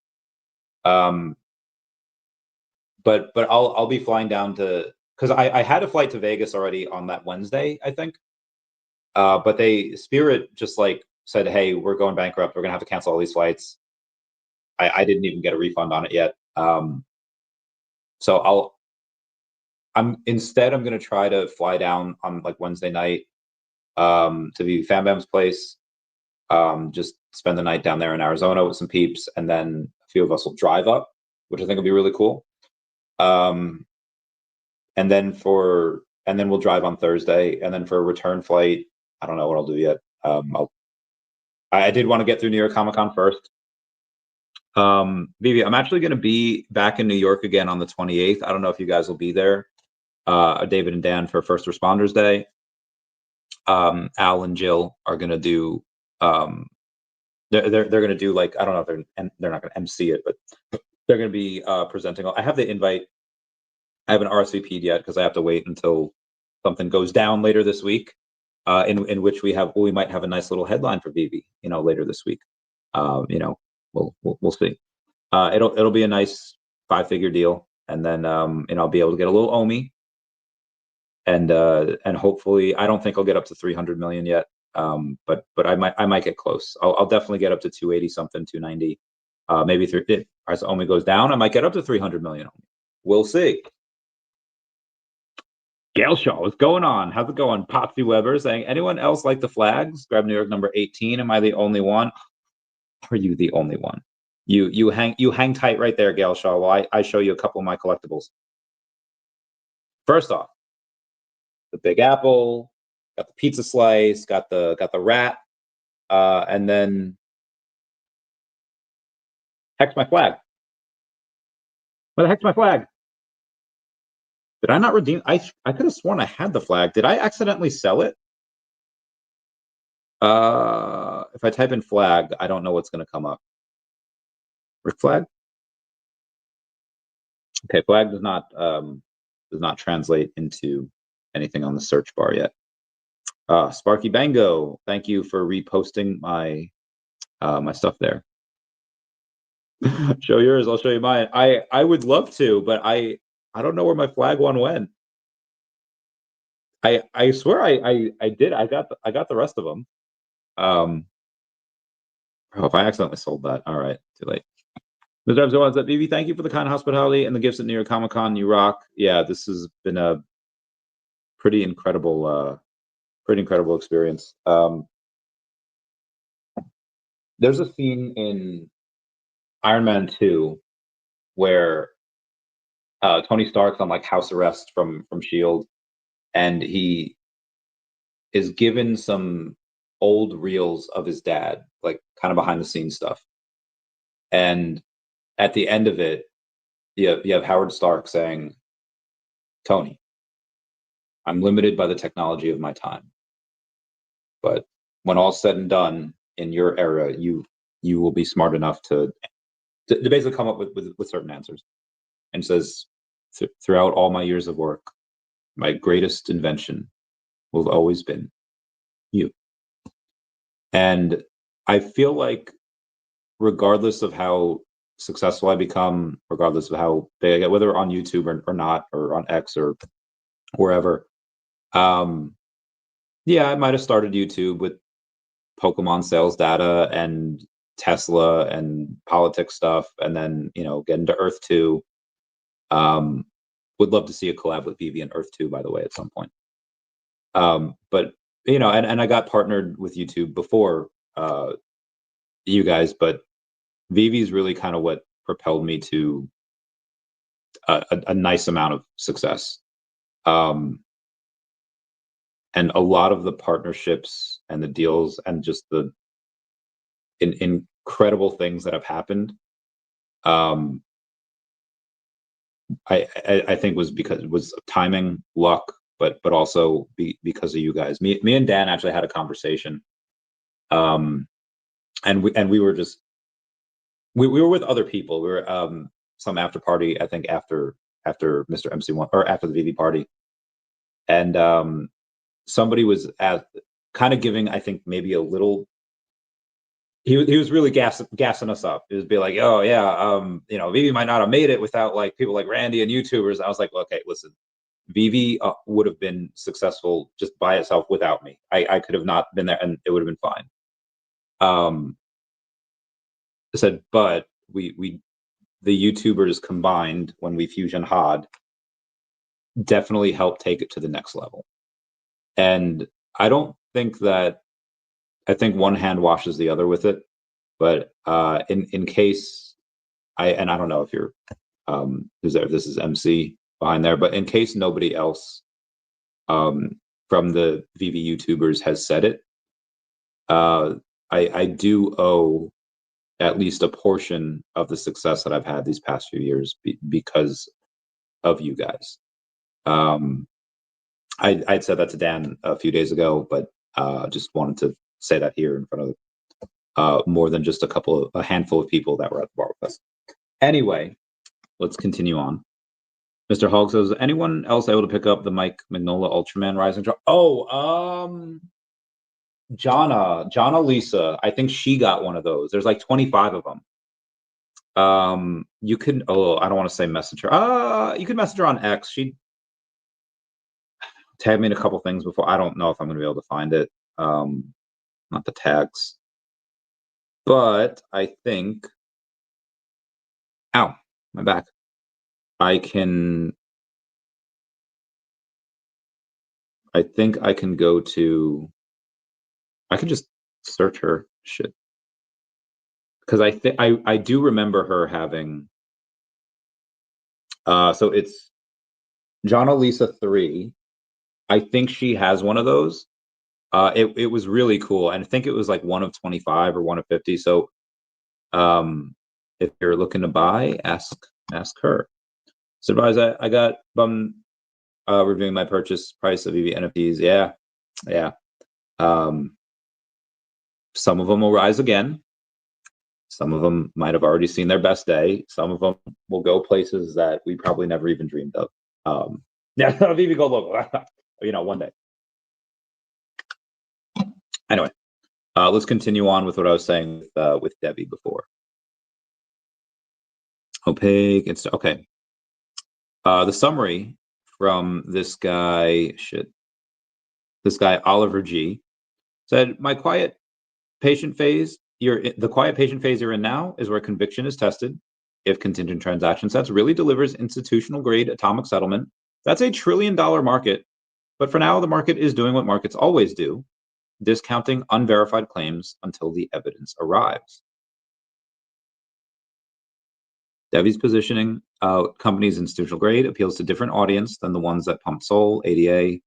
But I'll be flying down to because I had a flight to Vegas already on that Wednesday, I think. But Spirit just like said, hey, we're going bankrupt. We're gonna have to cancel all these flights. I didn't even get a refund on it yet. So I'm gonna try to fly down on like Wednesday night to the Fam Bam's place. Just spend the night down there in Arizona with some peeps, and then a few of us will drive up, which I think will be really cool. And then we'll drive on Thursday, and then for a return flight, I don't know what I'll do yet. I did want to get through New York Comic Con first. VeVe, I'm actually going to be back in New York again on the 28th. I don't know if you guys will be there. David and Dan for First Responders Day. Al and Jill are going to do. They're going to do like, I don't know if they're not going to MC it, but they're going to be presenting. I have the invite. I haven't RSVP'd yet because I have to wait until something goes down later this week, in which we might have a nice little headline for VeVe, later this week. We'll see. It'll be a nice 5-figure deal, and then I'll be able to get a little OMI, and hopefully I don't think I'll get up to 300 million yet, but I might get close. I'll definitely get up to 280 something, 290, maybe as OMI goes down, I might get up to 300 million. We'll see. Gail Shaw, what's going on? How's it going? Potsy Weber saying, anyone else like the flags? Grab New York number 18. Am I the only one? Are you the only one? You hang tight right there, Gail Shaw, while I show you a couple of my collectibles. First off, the Big Apple, got the pizza slice, got the rat, and then heck's my flag. Where the heck's my flag? Did I not redeem? I could have sworn I had the flag. Did I accidentally sell it? If I type in flag, I don't know what's going to come up. Rick flag? Okay, flag does not translate into anything on the search bar yet. Sparky Bango, thank you for reposting my my stuff there. Show yours, I'll show you mine. I would love to, but I don't know where my flag one went. I swear I did. I got the rest of them. Oh, if I accidentally sold that, all right, too late. Mr. Evans, that VeVe, thank you for the kind hospitality and the gifts at New York Comic Con. You rock. Yeah, this has been a pretty incredible experience. There's a scene in Iron Man 2 where Tony Stark's on like house arrest from S.H.I.E.L.D. and he is given some old reels of his dad, like kind of behind the scenes stuff. And at the end of it, you have Howard Stark saying, Tony, I'm limited by the technology of my time. But when all's said and done, in your era, you will be smart enough to basically come up with certain answers. And says, throughout all my years of work, my greatest invention will have always been you. And I feel like regardless of how successful I become, regardless of how big I get, whether on YouTube or not, or on X or wherever, yeah, I might have started YouTube with Pokemon sales data and Tesla and politics stuff, and then get into Earth2. Would love to see a collab with VeVe and Earth2, by the way, at some point. But and I got partnered with YouTube before you guys, but VeVe is really kind of what propelled me to a nice amount of success. And a lot of the partnerships and the deals and just the incredible things that have happened, I think was because it was timing, luck, but also because of you guys. Me and Dan actually had a conversation, and we were just we were with other people. We were some after party, I think after Mr. MC1 or after the VeVe party, and somebody was kind of giving, I think, maybe a little. He was really gassing us up. He was be like, oh yeah, VeVe might not have made it without like people like Randy and YouTubers. I was like, well, okay, listen, VeVe would have been successful just by itself without me. I could have not been there, and it would have been fine. I said, but the YouTubers combined when we fusion HOD definitely helped take it to the next level. And I don't think that, I think one hand washes the other with it. But in case I don't know if you're who's there, if this is MC behind there, but in case nobody else from the VeVe YouTubers has said it, I do owe at least a portion of the success that I've had these past few years because of you guys. I'd said that to Dan a few days ago, but just wanted to say that here in front of more than just a handful of people that were at the bar with us. Anyway, let's continue on. Mr. Hogg says, anyone else able to pick up the Mike Mignola Ultraman Rising Star? Oh, Jonna Lisa. I think she got one of those. There's like 25 of them. You can, I don't want to say message her. You can message her on X. She tagged me in a couple things before. I don't know if I'm going to be able to find it. Not the tags. But I think, ow, my back. I think I can go to, I can just search her shit. Because I do remember her having, so it's Jonna Lisa 3. I think she has one of those. It was really cool. And I think it was like one of 25 or one of 50. So if you're looking to buy, ask her. So advise, I got bummed reviewing my purchase price of VeVe NFTs. Yeah. Some of them will rise again. Some of them might have already seen their best day. Some of them will go places that we probably never even dreamed of. Yeah, VeVe go local. One day. Anyway, let's continue on with what I was saying with Debbie before. Opaque. It's okay. The summary from this guy, Oliver G, said, my quiet patient phase, the quiet patient phase you're in now is where conviction is tested. If contingent transaction sets really delivers institutional grade atomic settlement, that's $1 trillion market. But for now, the market is doing what markets always do, discounting unverified claims until the evidence arrives. Debbie's positioning companies institutional grade appeals to different audience than the ones that pump Sol, ADA,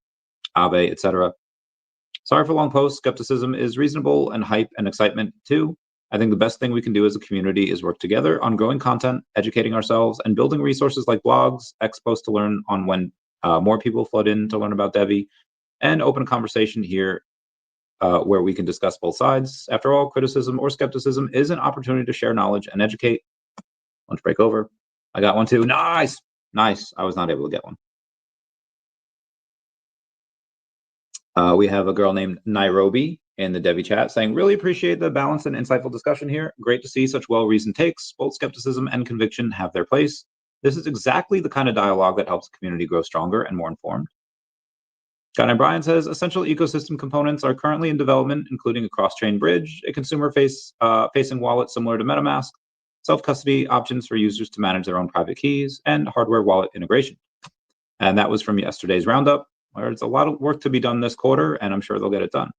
Aave, etc. Sorry for long posts. Skepticism is reasonable, and hype and excitement too. I think the best thing we can do as a community is work together on growing content, educating ourselves, and building resources like blogs, X posts to learn on when more people flood in to learn about Debbie, and open a conversation here where we can discuss both sides. After all, criticism or skepticism is an opportunity to share knowledge and educate. Lunch break over. I got one too. Nice. I was not able to get one. We have a girl named Nairobi in the Debbie chat saying, really appreciate the balanced and insightful discussion here. Great to see such well-reasoned takes. Both skepticism and conviction have their place. This is exactly the kind of dialogue that helps the community grow stronger and more informed. John O'Brien says, essential ecosystem components are currently in development, including a cross-chain bridge, a consumer-facing wallet similar to MetaMask, self-custody options for users to manage their own private keys, and hardware wallet integration. And that was from yesterday's roundup, where it's a lot of work to be done this quarter, and I'm sure they'll get it done.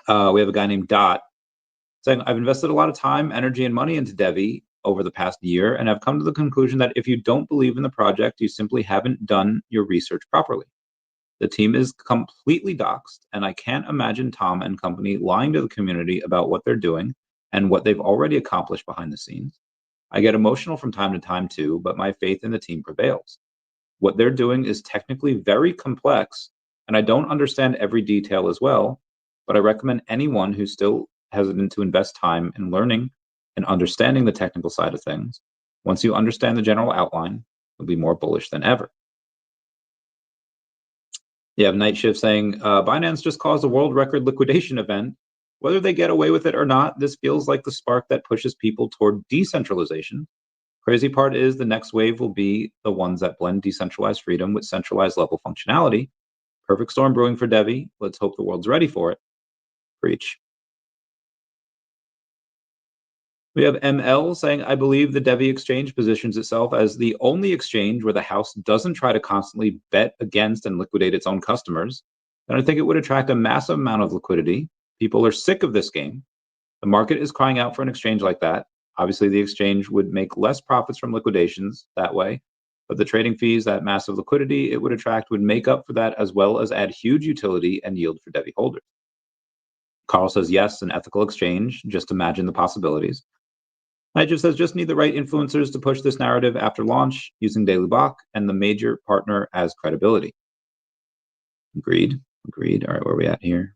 We have a guy named Dot saying, I've invested a lot of time, energy, and money into Debbie over the past year, and I've come to the conclusion that if you don't believe in the project, you simply haven't done your research properly. The team is completely doxxed, and I can't imagine Tom and company lying to the community about what they're doing and what they've already accomplished behind the scenes. I get emotional from time to time too, but my faith in the team prevails. What they're doing is technically very complex, and I don't understand every detail as well, but I recommend anyone who's still hesitant to invest time in learning and understanding the technical side of things. Once you understand the general outline, you'll be more bullish than ever. You have Night Shift saying, Binance just caused a world record liquidation event. Whether they get away with it or not, this feels like the spark that pushes people toward decentralization. Crazy part is the next wave will be the ones that blend decentralized freedom with centralized level functionality. Perfect storm brewing for DEVVE. Let's hope the world's ready for it. Preach. We have ML saying, I believe the DEVVE exchange positions itself as the only exchange where the house doesn't try to constantly bet against and liquidate its own customers. And I think it would attract a massive amount of liquidity. People are sick of this game. The market is crying out for an exchange like that. Obviously, the exchange would make less profits from liquidations that way, but the trading fees, that massive liquidity it would attract would make up for that, as well as add huge utility and yield for DEVVE holders. Carl says, yes, an ethical exchange. Just imagine the possibilities. Nigel says, just need the right influencers to push this narrative after launch using Daily Block and the major partner as credibility. Agreed. All right, where are we at here?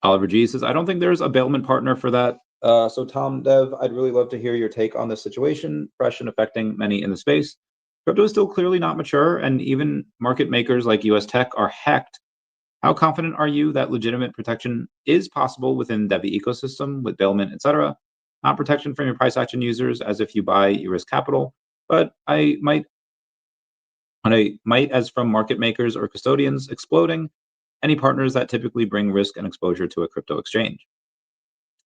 Oliver G says, I don't think there's a bailment partner for that. So Tom, Dev, I'd really love to hear your take on this situation, fresh and affecting many in the space. Crypto is still clearly not mature, and even market makers like US Tech are hacked. How confident are you that legitimate protection is possible within DEVVE ecosystem with bailment, etc.? Not protection from your price action users, as if you buy, you risk capital, but I might, as from market makers or custodians exploding, any partners that typically bring risk and exposure to a crypto exchange.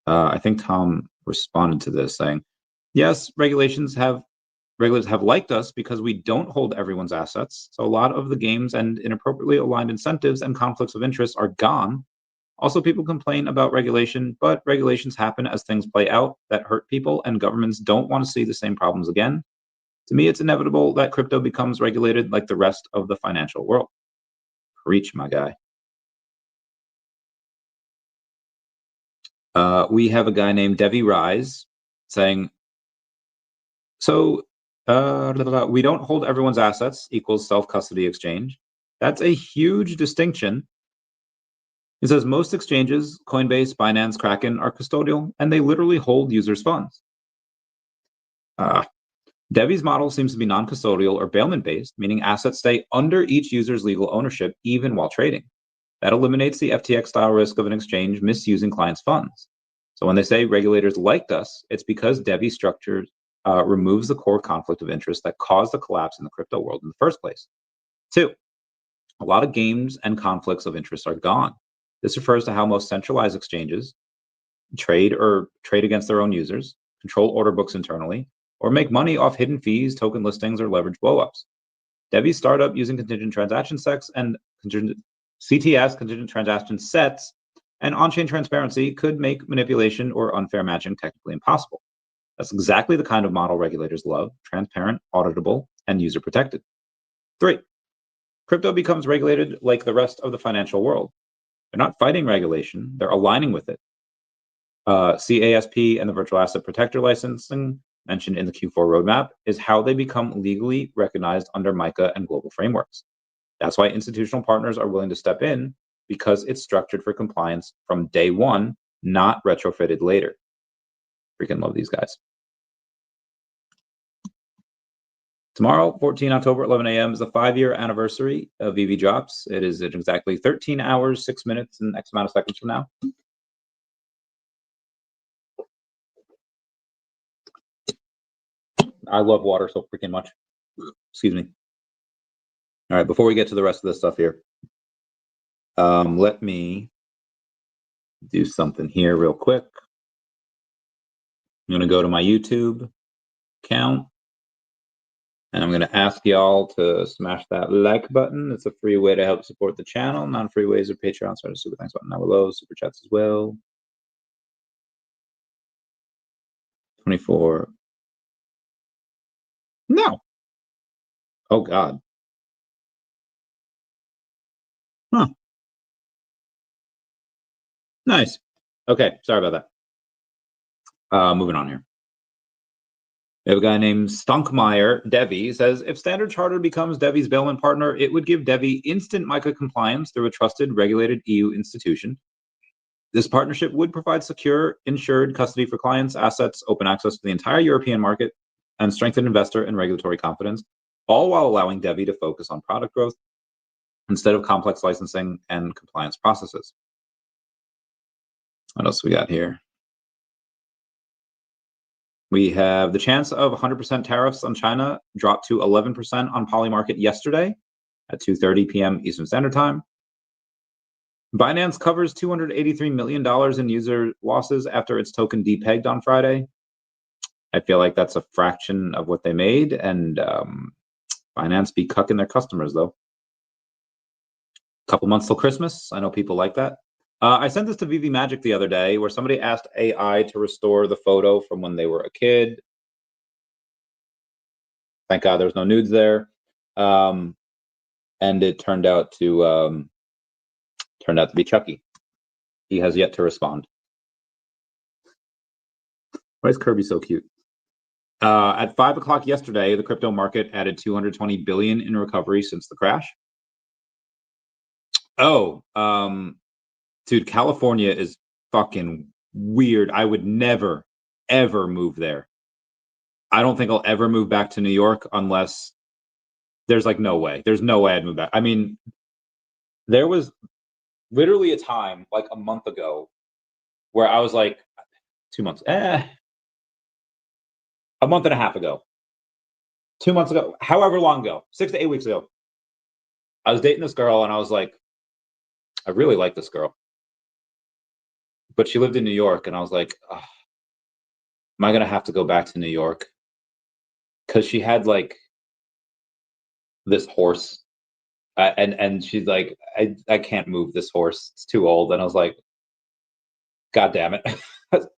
I think Tom responded to this saying, yes, regulators have liked us because we don't hold everyone's assets. So a lot of the games and inappropriately aligned incentives and conflicts of interest are gone. Also, people complain about regulation, but regulations happen as things play out that hurt people, and governments don't want to see the same problems again. To me, it's inevitable that crypto becomes regulated like the rest of the financial world. Preach, my guy. We have a guy named Devi Rise saying, so we don't hold everyone's assets equals self-custody exchange. That's a huge distinction. It says most exchanges, Coinbase, Binance, Kraken, are custodial, and they literally hold users' funds. DEVVE's model seems to be non-custodial or bailment-based, meaning assets stay under each user's legal ownership even while trading. That eliminates the FTX-style risk of an exchange misusing clients' funds. So when they say regulators liked us, it's because DEVVE structure removes the core conflict of interest that caused the collapse in the crypto world in the first place. 2, a lot of games and conflicts of interest are gone. This refers to how most centralized exchanges trade against their own users, control order books internally, or make money off hidden fees, token listings, or leverage blowups. DEVVE's startup using contingent transaction sets and CTS, contingent transaction sets, and on-chain transparency could make manipulation or unfair matching technically impossible. That's exactly the kind of model regulators love: transparent, auditable, and user protected. 3, crypto becomes regulated like the rest of the financial world. They're not fighting regulation, they're aligning with it. CASP and the virtual asset protector licensing mentioned in the Q4 roadmap is how they become legally recognized under MiCA and global frameworks. That's why institutional partners are willing to step in, because it's structured for compliance from day one, not retrofitted later. Freaking love these guys. Tomorrow, 14 October, 11 a.m. is the 5-year anniversary of VeVe drops. It is at exactly 13 hours, 6 minutes, and X amount of seconds from now. I love water so freaking much. Excuse me. All right, before we get to the rest of this stuff here, let me do something here real quick. I'm going to go to my YouTube account, and I'm going to ask y'all to smash that like button. It's a free way to help support the channel. Non-free ways are Patreon, start a super thanks button down below, super chats as well. 24. No. Oh, God. Huh. Nice. Okay, sorry about that. Moving on here. We have a guy named Stonkmeyer, DEVVE, says, if Standard Chartered becomes DEVVE's bailment partner, it would give DEVVE instant MiCA compliance through a trusted, regulated EU institution. This partnership would provide secure, insured custody for clients' assets, open access to the entire European market, and strengthen investor and regulatory confidence, all while allowing DEVVE to focus on product growth instead of complex licensing and compliance processes. What else we got here? We have the chance of 100% tariffs on China dropped to 11% on Polymarket yesterday at 2:30 p.m. Eastern Standard Time. Binance covers $283 million in user losses after its token depegged on Friday. I feel like that's a fraction of what they made, and Binance be cucking their customers, though. Couple months till Christmas. I know people like that. I sent this to VeVe Magic the other day where somebody asked AI to restore the photo from when they were a kid. Thank God there's no nudes there. And it turned out to be Chucky. He has yet to respond. Why is Kirby so cute? At 5 o'clock yesterday, the crypto market added 220 billion in recovery since the crash. Oh, dude, California is fucking weird. I would never, ever move there. I don't think I'll ever move back to New York unless there's like no way. There's no way I'd move back. I mean, there was literally a time like a month ago where I was like, 2 months, a month and a half ago, 2 months ago, however long ago, 6 to 8 weeks ago, I was dating this girl and I was like, I really like this girl. But she lived in New York and I was like, oh, am I going to have to go back to New York? Because she had like this horse. And she's like, I can't move this horse. It's too old. And I was like, God damn it.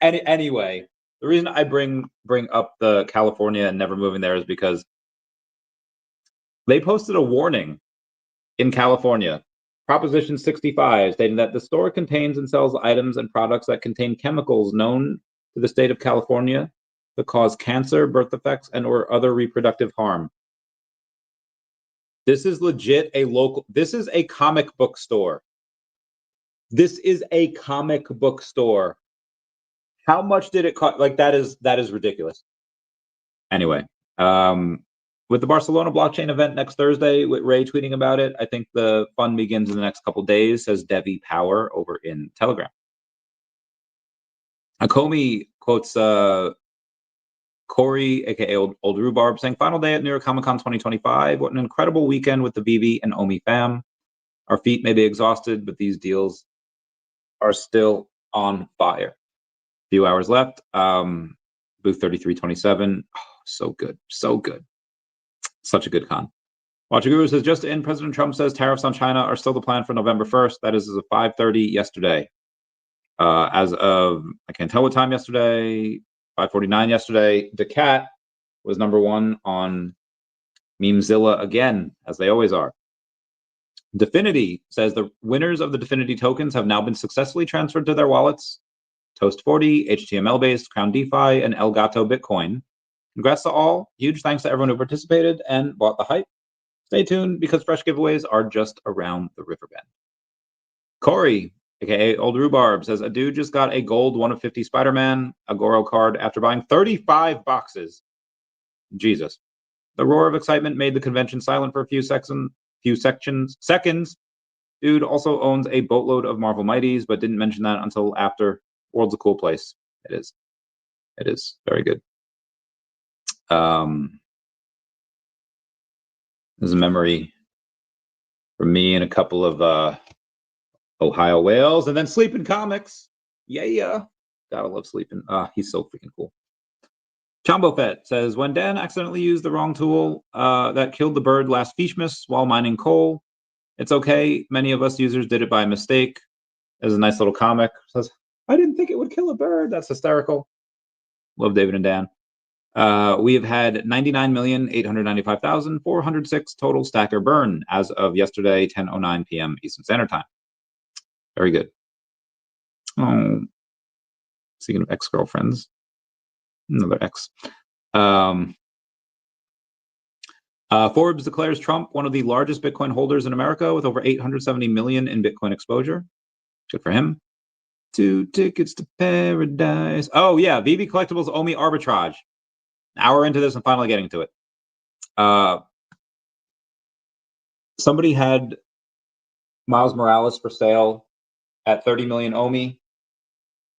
Anyway, the reason I bring up the California and never moving there is because they posted a warning in California, Proposition 65, stating that the store contains and sells items and products that contain chemicals known to the state of California to cause cancer, birth defects, and or other reproductive harm. This is legit this is a comic book store. This is a comic book store. How much did it cost? Like, that is ridiculous. Anyway, with the Barcelona blockchain event next Thursday, with Ray tweeting about it, I think the fun begins in the next couple days, says Devi Power over in Telegram. Akomi quotes Corey, aka Old Rhubarb, saying, final day at New York Comic Con 2025. What an incredible weekend with the VeVe and OMI fam. Our feet may be exhausted, but these deals are still on fire. Few hours left. Booth 3327. Oh, so good. So good. Such a good con. Watcher Guru says, just in, President Trump says tariffs on China are still the plan for November 1st. That is as of 5:30 yesterday. As of, I can't tell what time yesterday, 5:49 yesterday, DeCat was #1 on Memezilla again, as they always are. Definity says the winners of the Definity tokens have now been successfully transferred to their wallets. Toast 40, HTML-based, Crown DeFi, and Elgato Bitcoin. Congrats to all. Huge thanks to everyone who participated and bought the hype. Stay tuned because fresh giveaways are just around the river bend. Corey, aka Old Rhubarb, says a dude just got a gold 1 of 50 Spider-Man Agoro card after buying 35 boxes. Jesus. The roar of excitement made the convention silent for a few seconds. Dude also owns a boatload of Marvel Mighties, but didn't mention that until after. World's a cool place. It is. It is very good. There's a memory from me and a couple of Ohio whales, and then Sleeping Comics. Yeah. Gotta love Sleeping. He's so freaking cool. Chombo Fett says, when Dan accidentally used the wrong tool that killed the bird last Fishmas while mining coal, it's okay. Many of us users did it by mistake. There's a nice little comic. Says, I didn't think it would kill a bird. That's hysterical. Love David and Dan. We have had 99,895,406 total stacker burn as of yesterday, 10:09 p.m. Eastern Standard Time. Very good. Oh, speaking of ex-girlfriends, another ex. Forbes declares Trump one of the largest Bitcoin holders in America with over 870 million in Bitcoin exposure. Good for him. 2 tickets to paradise. Oh yeah, VeVe Collectibles OMI arbitrage. An hour into this, I'm finally getting to it. Somebody had Miles Morales for sale at 30 million OMI,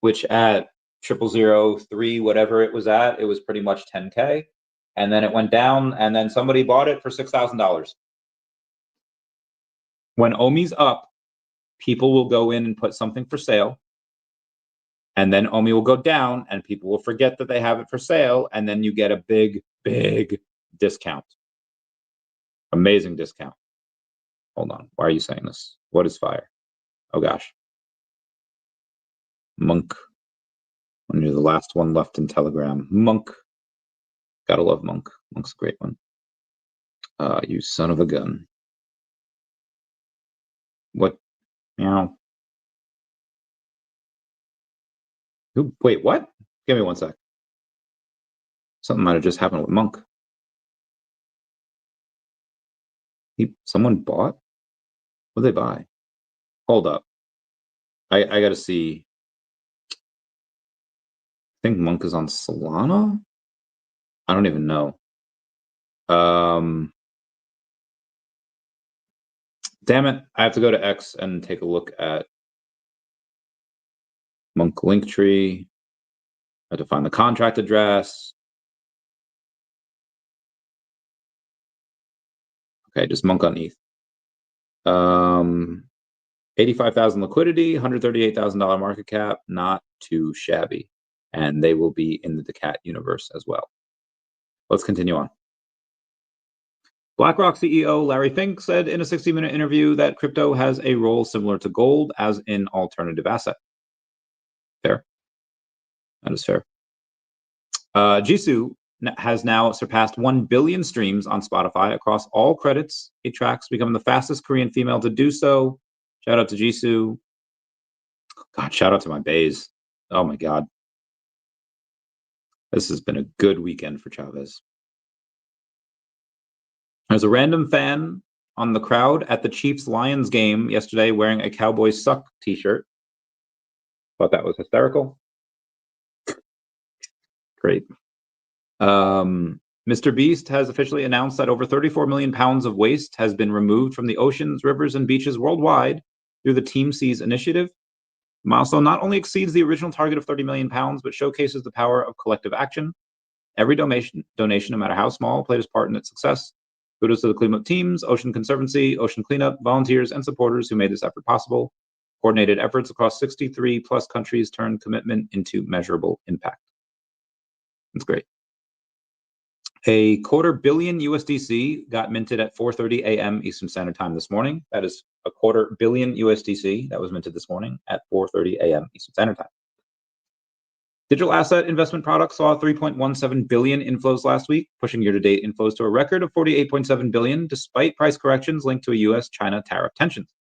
which at 00003, whatever it was at, it was pretty much 10K. And then it went down, and then somebody bought it for $6,000. When OMI's up, people will go in and put something for sale. And then OMI will go down, and people will forget that they have it for sale. And then you get a big, big discount. Amazing discount. Hold on. Why are you saying this? What is fire? Oh, gosh. Monk. When you're the last one left in Telegram. Monk. Gotta love Monk. Monk's a great one. You son of a gun. What? Meow. Wait, what? Give me one sec. Something might have just happened with Monk. Someone bought? What did they buy? Hold up. I gotta see. I think Monk is on Solana? I don't even know. Damn it. I have to go to X and take a look at Monk Linktree. I have to find the contract address. Okay, just Monk on ETH. 85,000 liquidity, $138,000 market cap, not too shabby. And they will be in the DeCat universe as well. Let's continue on. BlackRock CEO Larry Fink said in a 60-minute interview that crypto has a role similar to gold as an alternative asset. Fair. That is fair. Jisoo has now surpassed 1 billion streams on Spotify across all credits. 8 tracks, becoming the fastest Korean female to do so. Shout out to Jisoo. God, shout out to my bays. Oh my God. This has been a good weekend for Chavez. There's a random fan on the crowd at the Chiefs-Lions game yesterday wearing a Cowboys Suck t-shirt. Thought that was hysterical. Great. Mr. Beast has officially announced that over 34 million pounds of waste has been removed from the oceans, rivers, and beaches worldwide through the Team Seas initiative. The milestone not only exceeds the original target of 30 million pounds, but showcases the power of collective action. Every donation, no matter how small, played its part in its success. Kudos to the cleanup teams, Ocean Conservancy, Ocean Cleanup, volunteers, and supporters who made this effort possible. Coordinated efforts across 63 plus countries turned commitment into measurable impact. That's great. A $250 million USDC got minted at 4:30 a.m. Eastern Standard Time this morning. That is a $250 million USDC that was minted this morning at 4:30 a.m. Eastern Standard Time. Digital asset investment products saw 3.17 billion inflows last week, pushing year-to-date inflows to a record of 48.7 billion, despite price corrections linked to a U.S.-China tariff tensions.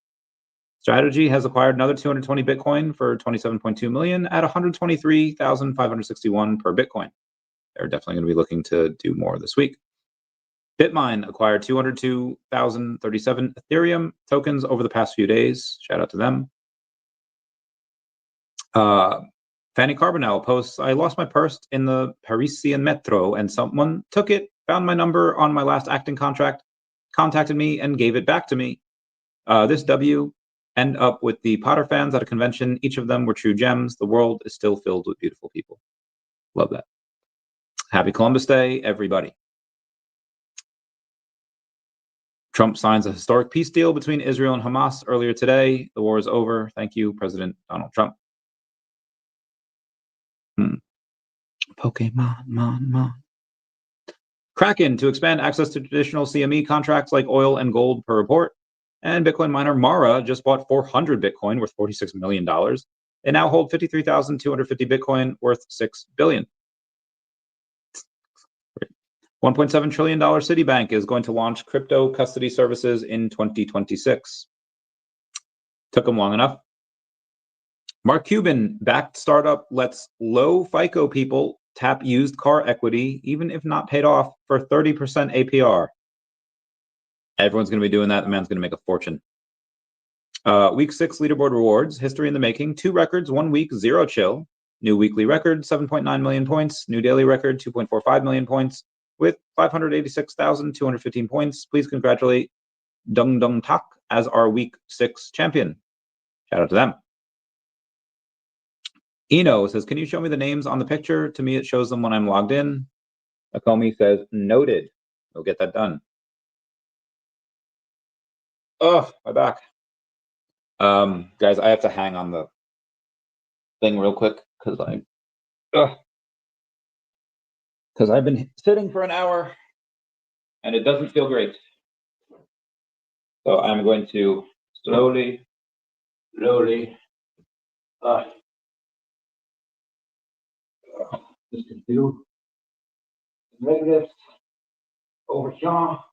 Strategy has acquired another 220 Bitcoin for 27.2 million at 123,561 per Bitcoin. They're definitely going to be looking to do more this week. Bitmine acquired 202,037 Ethereum tokens over the past few days. Shout out to them. Fanny Carbonell posts, I lost my purse in the Parisian metro and someone took it, found my number on my last acting contract, contacted me and gave it back to me. This W end up with the Potter fans at a convention. Each of them were true gems. The world is still filled with beautiful people. Love that. Happy Columbus Day, everybody. Trump signs a historic peace deal between Israel and Hamas earlier today. The war is over. Thank you, President Donald Trump. Pokemon, mon. Kraken to expand access to traditional CME contracts like oil and gold per report. And Bitcoin miner Mara just bought 400 Bitcoin worth $46 million. They now hold 53,250 Bitcoin worth $6 billion. $1.7 trillion Citibank is going to launch crypto custody services in 2026. Took them long enough. Mark Cuban-backed startup lets low FICO people tap used car equity, even if not paid off, for 30% APR. Everyone's going to be doing that. The man's going to make a fortune. Week 6 leaderboard rewards, history in the making. 2 records, 1 week, 0 chill. New weekly record, 7.9 million points. New daily record, 2.45 million points. With 586,215 points. Please congratulate Dung Dung Tak as our week 6 champion. Shout out to them. Eno says, can you show me the names on the picture? To me, it shows them when I'm logged in. Akomi says, noted. We'll get that done. Oh, my back. Guys, I have to hang on the thing real quick because I've been sitting for an hour and it doesn't feel great. So I'm going to slowly just to do leg lifts over jaw.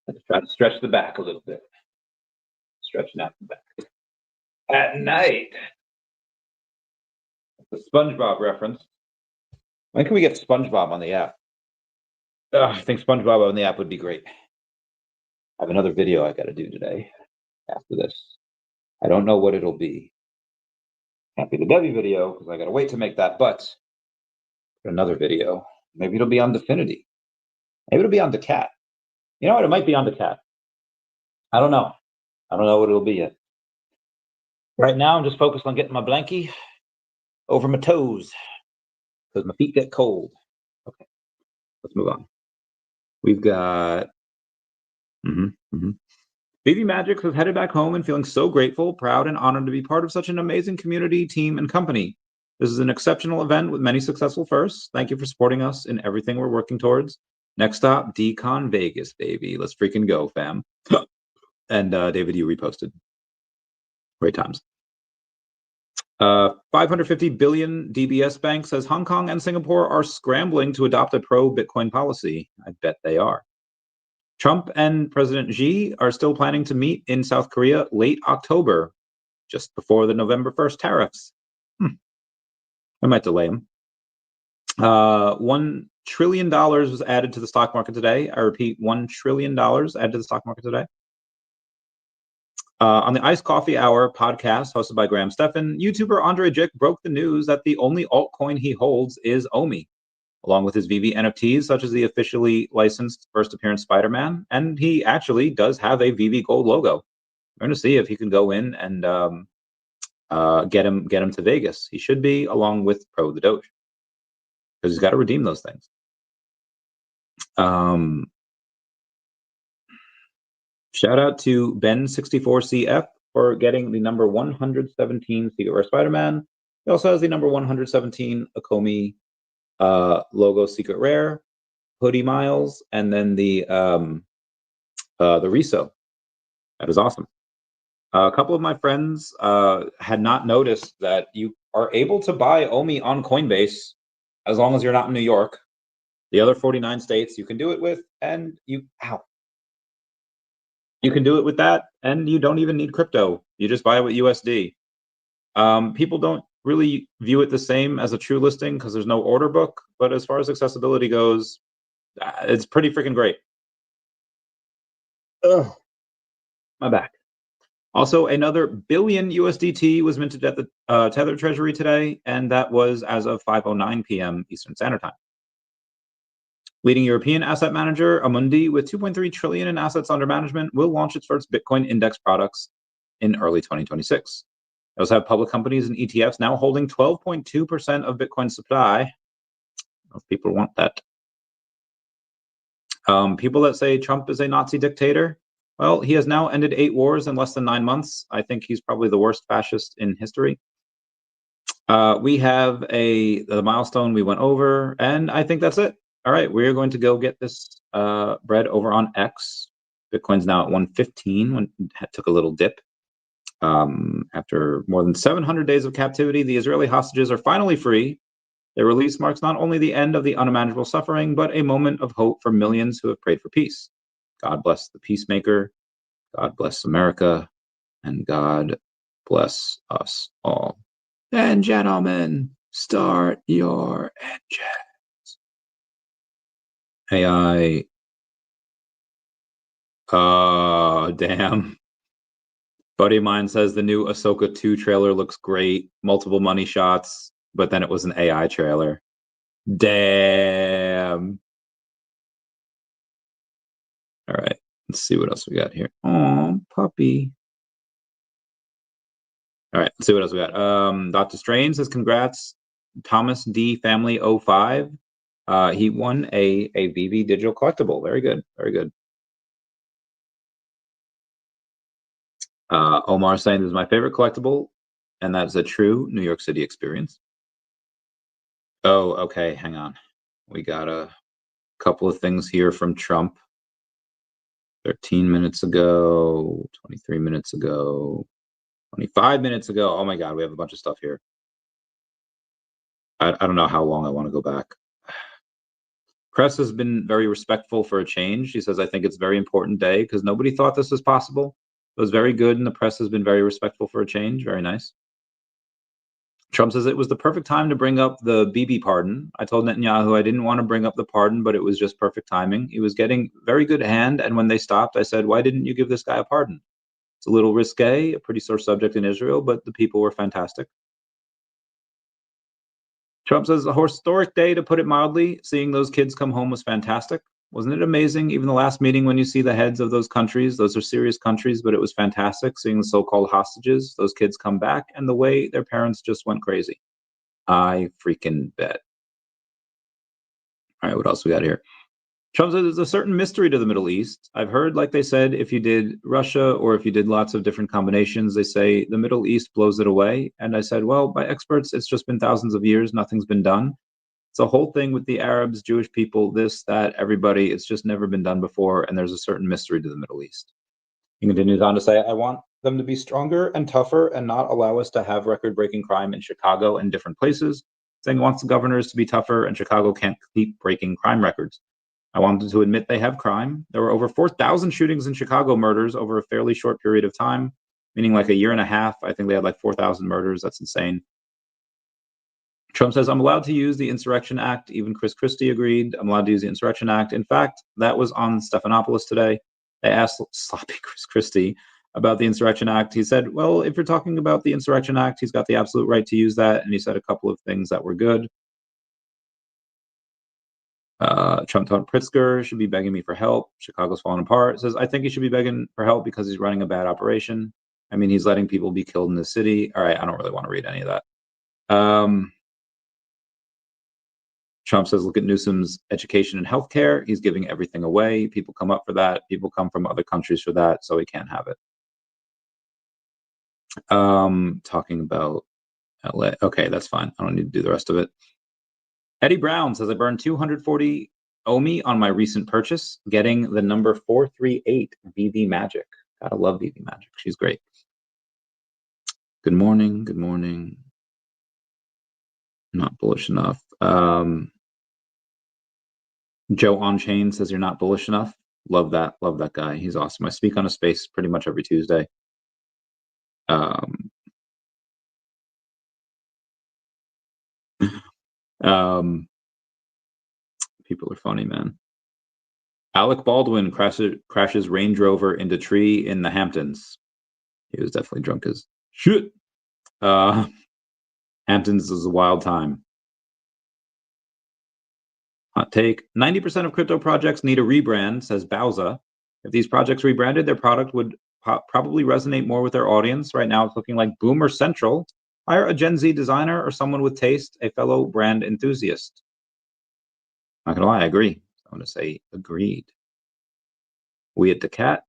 Let's try to stretch the back a little bit. Stretching out the back. At night. The SpongeBob reference. When can we get SpongeBob on the app? I think SpongeBob on the app would be great. I have another video I got to do today after this. I don't know what it'll be. Can't be the DEVVE video because I got to wait to make that, but another video. Maybe it'll be on Definity. Maybe it'll be on DeCat. You know what? It might be on DeCat. I don't know. I don't know what it'll be yet. Right now, I'm just focused on getting my blankie over my toes because my feet get cold. Okay, let's move on. We've got VeVe Magic was headed back home and feeling so grateful, proud, and honored to be part of such an amazing community, team, and company. This is an exceptional event with many successful firsts. Thank you for supporting us in everything we're working towards. Next stop, DCon Vegas, baby. Let's freaking go, fam. And David, you reposted. Great times. 550 billion DBS Bank says Hong Kong and Singapore are scrambling to adopt a pro-Bitcoin policy. I bet they are. Trump and President Xi are still planning to meet in South Korea late October, just before the November 1st tariffs. I might delay them. $1 trillion was added to the stock market today. I repeat, $1 trillion added to the stock market today. On the Iced Coffee Hour podcast hosted by Graham Stephan, YouTuber Andre Jick broke the news that the only altcoin he holds is OMI, along with his VeVe NFTs, such as the officially licensed first appearance Spider-Man, and he actually does have a VeVe gold logo. We're going to see if he can go in and get him to Vegas. He should be, along with Pro the Doge, because he's got to redeem those things. Shout out to Ben64CF for getting the number 117 Secret Rare Spider-Man. He also has the number 117 Akomi logo Secret Rare, Hoodie Miles, and then the Riso. That is awesome. A couple of my friends had not noticed that you are able to buy OMI on Coinbase as long as you're not in New York. The other 49 states you can do it with, and you can do it with that, and you don't even need crypto. You just buy it with USD. People don't really view it the same as a true listing because there's no order book, but as far as accessibility goes, it's pretty freaking great. Ugh, my back. Also, another billion USDT was minted at the Tether Treasury today, and that was as of 5:09 p.m. Eastern Standard Time. Leading European asset manager Amundi, with 2.3 trillion in assets under management, will launch its first Bitcoin index products in early 2026. They also have public companies and ETFs now holding 12.2% of Bitcoin supply. If people want that. People that say Trump is a Nazi dictator, well, he has now ended 8 wars in less than 9 months. I think he's probably the worst fascist in history. We have the milestone we went over, and I think that's it. All right, we're going to go get this bread over on X. Bitcoin's now at 115 when it took a little dip. After more than 700 days of captivity, the Israeli hostages are finally free. Their release marks not only the end of the unimaginable suffering, but a moment of hope for millions who have prayed for peace. God bless the peacemaker, God bless America, and God bless us all. And gentlemen, start your engine. AI. Damn. Buddy of mine says the new Ahsoka 2 trailer looks great. Multiple money shots, but then it was an AI trailer. Damn. All right, let's see what else we got here. Oh, puppy. All right, let's see what else we got. Dr. Strain says, congrats, Thomas D. Family 05. He won a VeVe digital collectible. Very good, very good. Omar saying this is my favorite collectible, and that's a true New York City experience. Oh, okay, hang on. We got a couple of things here from Trump. 13 minutes ago, 23 minutes ago, 25 minutes ago. Oh my God, we have a bunch of stuff here. I don't know how long I want to go back. Press has been very respectful for a change. He says, I think it's a very important day because nobody thought this was possible. It was very good, and the press has been very respectful for a change. Very nice. Trump says it was the perfect time to bring up the Bibi pardon. I told Netanyahu I didn't want to bring up the pardon, but it was just perfect timing. He was getting very good hand, and when they stopped, I said, why didn't you give this guy a pardon? It's a little risque, a pretty sore subject in Israel, but the people were fantastic. Trump says a historic day, to put it mildly. Seeing those kids come home was fantastic. Wasn't it amazing? Even the last meeting, when you see the heads of those countries, those are serious countries, but it was fantastic seeing the so-called hostages, those kids come back, and the way their parents just went crazy. I freaking bet. All right, what else we got here? Trump says there's a certain mystery to the Middle East. I've heard, like they said, if you did Russia or if you did lots of different combinations, they say the Middle East blows it away. And I said, well, by experts, it's just been thousands of years. Nothing's been done. It's a whole thing with the Arabs, Jewish people, this, that, everybody. It's just never been done before. And there's a certain mystery to the Middle East. He continues on to say, I want them to be stronger and tougher and not allow us to have record-breaking crime in Chicago and different places. Saying he wants the governors to be tougher and Chicago can't keep breaking crime records. I want them to admit they have crime. There were over 4,000 shootings in Chicago murders over a fairly short period of time, meaning like a year and a half. I think they had like 4,000 murders. That's insane. Trump says, I'm allowed to use the Insurrection Act. Even Chris Christie agreed. I'm allowed to use the Insurrection Act. In fact, that was on Stephanopoulos today. They asked sloppy Chris Christie about the Insurrection Act. He said, well, if you're talking about the Insurrection Act, he's got the absolute right to use that. And he said a couple of things that were good. Trump told Pritzker should be begging me for help. Chicago's falling apart. Says, I think he should be begging for help because he's running a bad operation. I mean, he's letting people be killed in the city. All right, I don't really want to read any of that. Trump says, look at Newsom's education and healthcare. He's giving everything away. People come up for that. People come from other countries for that, so he can't have it. Talking about LA. Okay, that's fine. I don't need to do the rest of it. Eddie Brown says, I burned 240 OMI on my recent purchase, getting the number 438 VeVe Magic. Gotta love VeVe Magic. She's great. Good morning. Good morning. Not bullish enough. Joe On Chain says you're not bullish enough. Love that. Love that guy. He's awesome. I speak on a space pretty much every Tuesday. People are funny, man. Alec Baldwin crashes Range Rover into tree in the Hamptons. He was definitely drunk as shit. Hamptons is a wild time. Hot take. 90% of crypto projects need a rebrand, says Bowza. If these projects rebranded, their product would probably resonate more with their audience. Right now, it's looking like Boomer Central. Hire a Gen Z designer or someone with taste, a fellow brand enthusiast. Not gonna lie, I agree. I'm gonna say agreed. We at DeCat,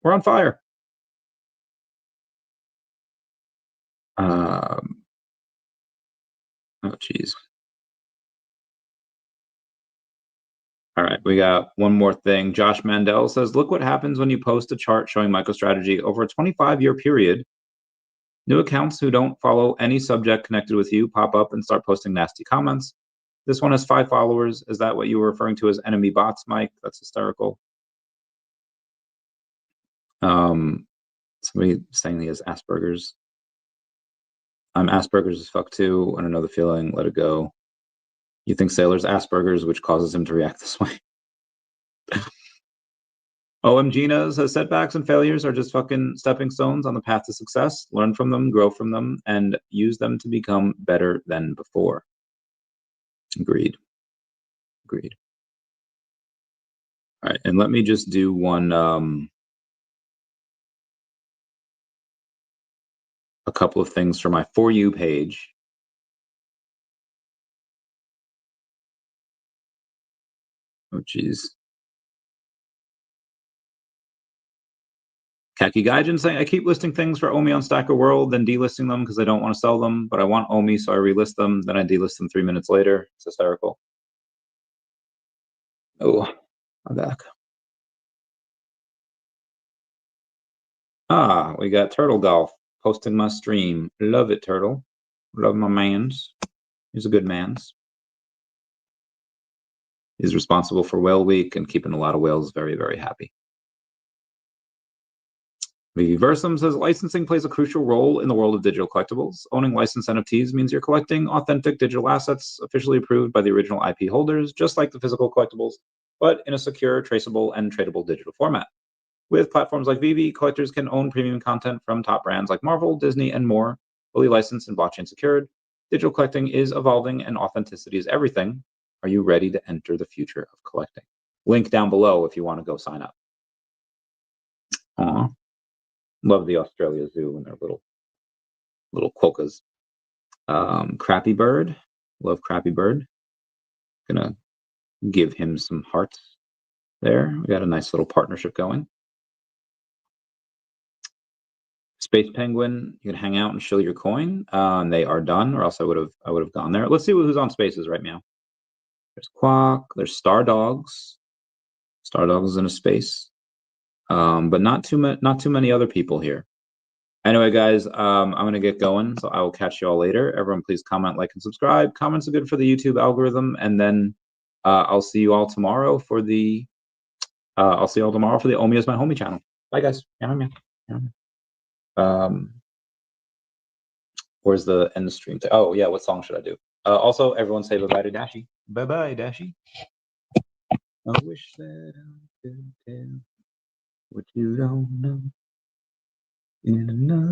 we're on fire. Oh, geez. All right, we got one more thing. Josh Mandel says, look what happens when you post a chart showing MicroStrategy over a 25-year period. New accounts who don't follow any subject connected with you pop up and start posting nasty comments. This one has 5 followers. Is that what you were referring to as enemy bots, Mike? That's hysterical. Somebody saying he has Asperger's. I'm Asperger's as fuck too. I don't know the feeling. Let it go. You think Sailor's Asperger's, which causes him to react this way. OMGina says setbacks and failures are just fucking stepping stones on the path to success. Learn from them, grow from them, and use them to become better than before. Agreed. Agreed. All right, and let me just do one, a couple of things for my For You page. Oh, geez. Khaki Gaijin saying, I keep listing things for OMI on Stacker World, then delisting them because I don't want to sell them, but I want OMI, so I relist them, then I delist them 3 minutes later. It's hysterical. Oh, I'm back. Ah, we got Turtle Golf posting my stream. Love it, Turtle. Love my mans. He's a good mans. He's responsible for Whale Week and keeping a lot of whales very, very happy. Versum says licensing plays a crucial role in the world of digital collectibles. Owning licensed NFTs means you're collecting authentic digital assets officially approved by the original IP holders, just like the physical collectibles, but in a secure, traceable, and tradable digital format. With platforms like VeVe, collectors can own premium content from top brands like Marvel, Disney, and more, fully licensed and blockchain secured. Digital collecting is evolving and authenticity is everything. Are you ready to enter the future of collecting? Link down below if you want to go sign up. Aww. Love the Australia Zoo and their little quokkas. Crappy Bird. Love Crappy Bird. Gonna give him some hearts there. We got a nice little partnership going. Space Penguin, you can hang out and show your coin. They are done, or else I would have gone there. Let's see who's on Spaces right now. There's Quack. There's Star Dogs. Star Dogs is in a space, but not too many other people here. Anyway, guys, I'm gonna get going, so I will catch you all later. Everyone, please comment, like, and subscribe. Comments are good for the YouTube algorithm, and then I'll see you all tomorrow for the OMI is my homie channel. Bye, guys. Where's the end the stream? Oh yeah, what song should I do? Also, everyone say bye-bye to Dashi. Bye-bye, Dashi. I wish that I could tell what you don't know in another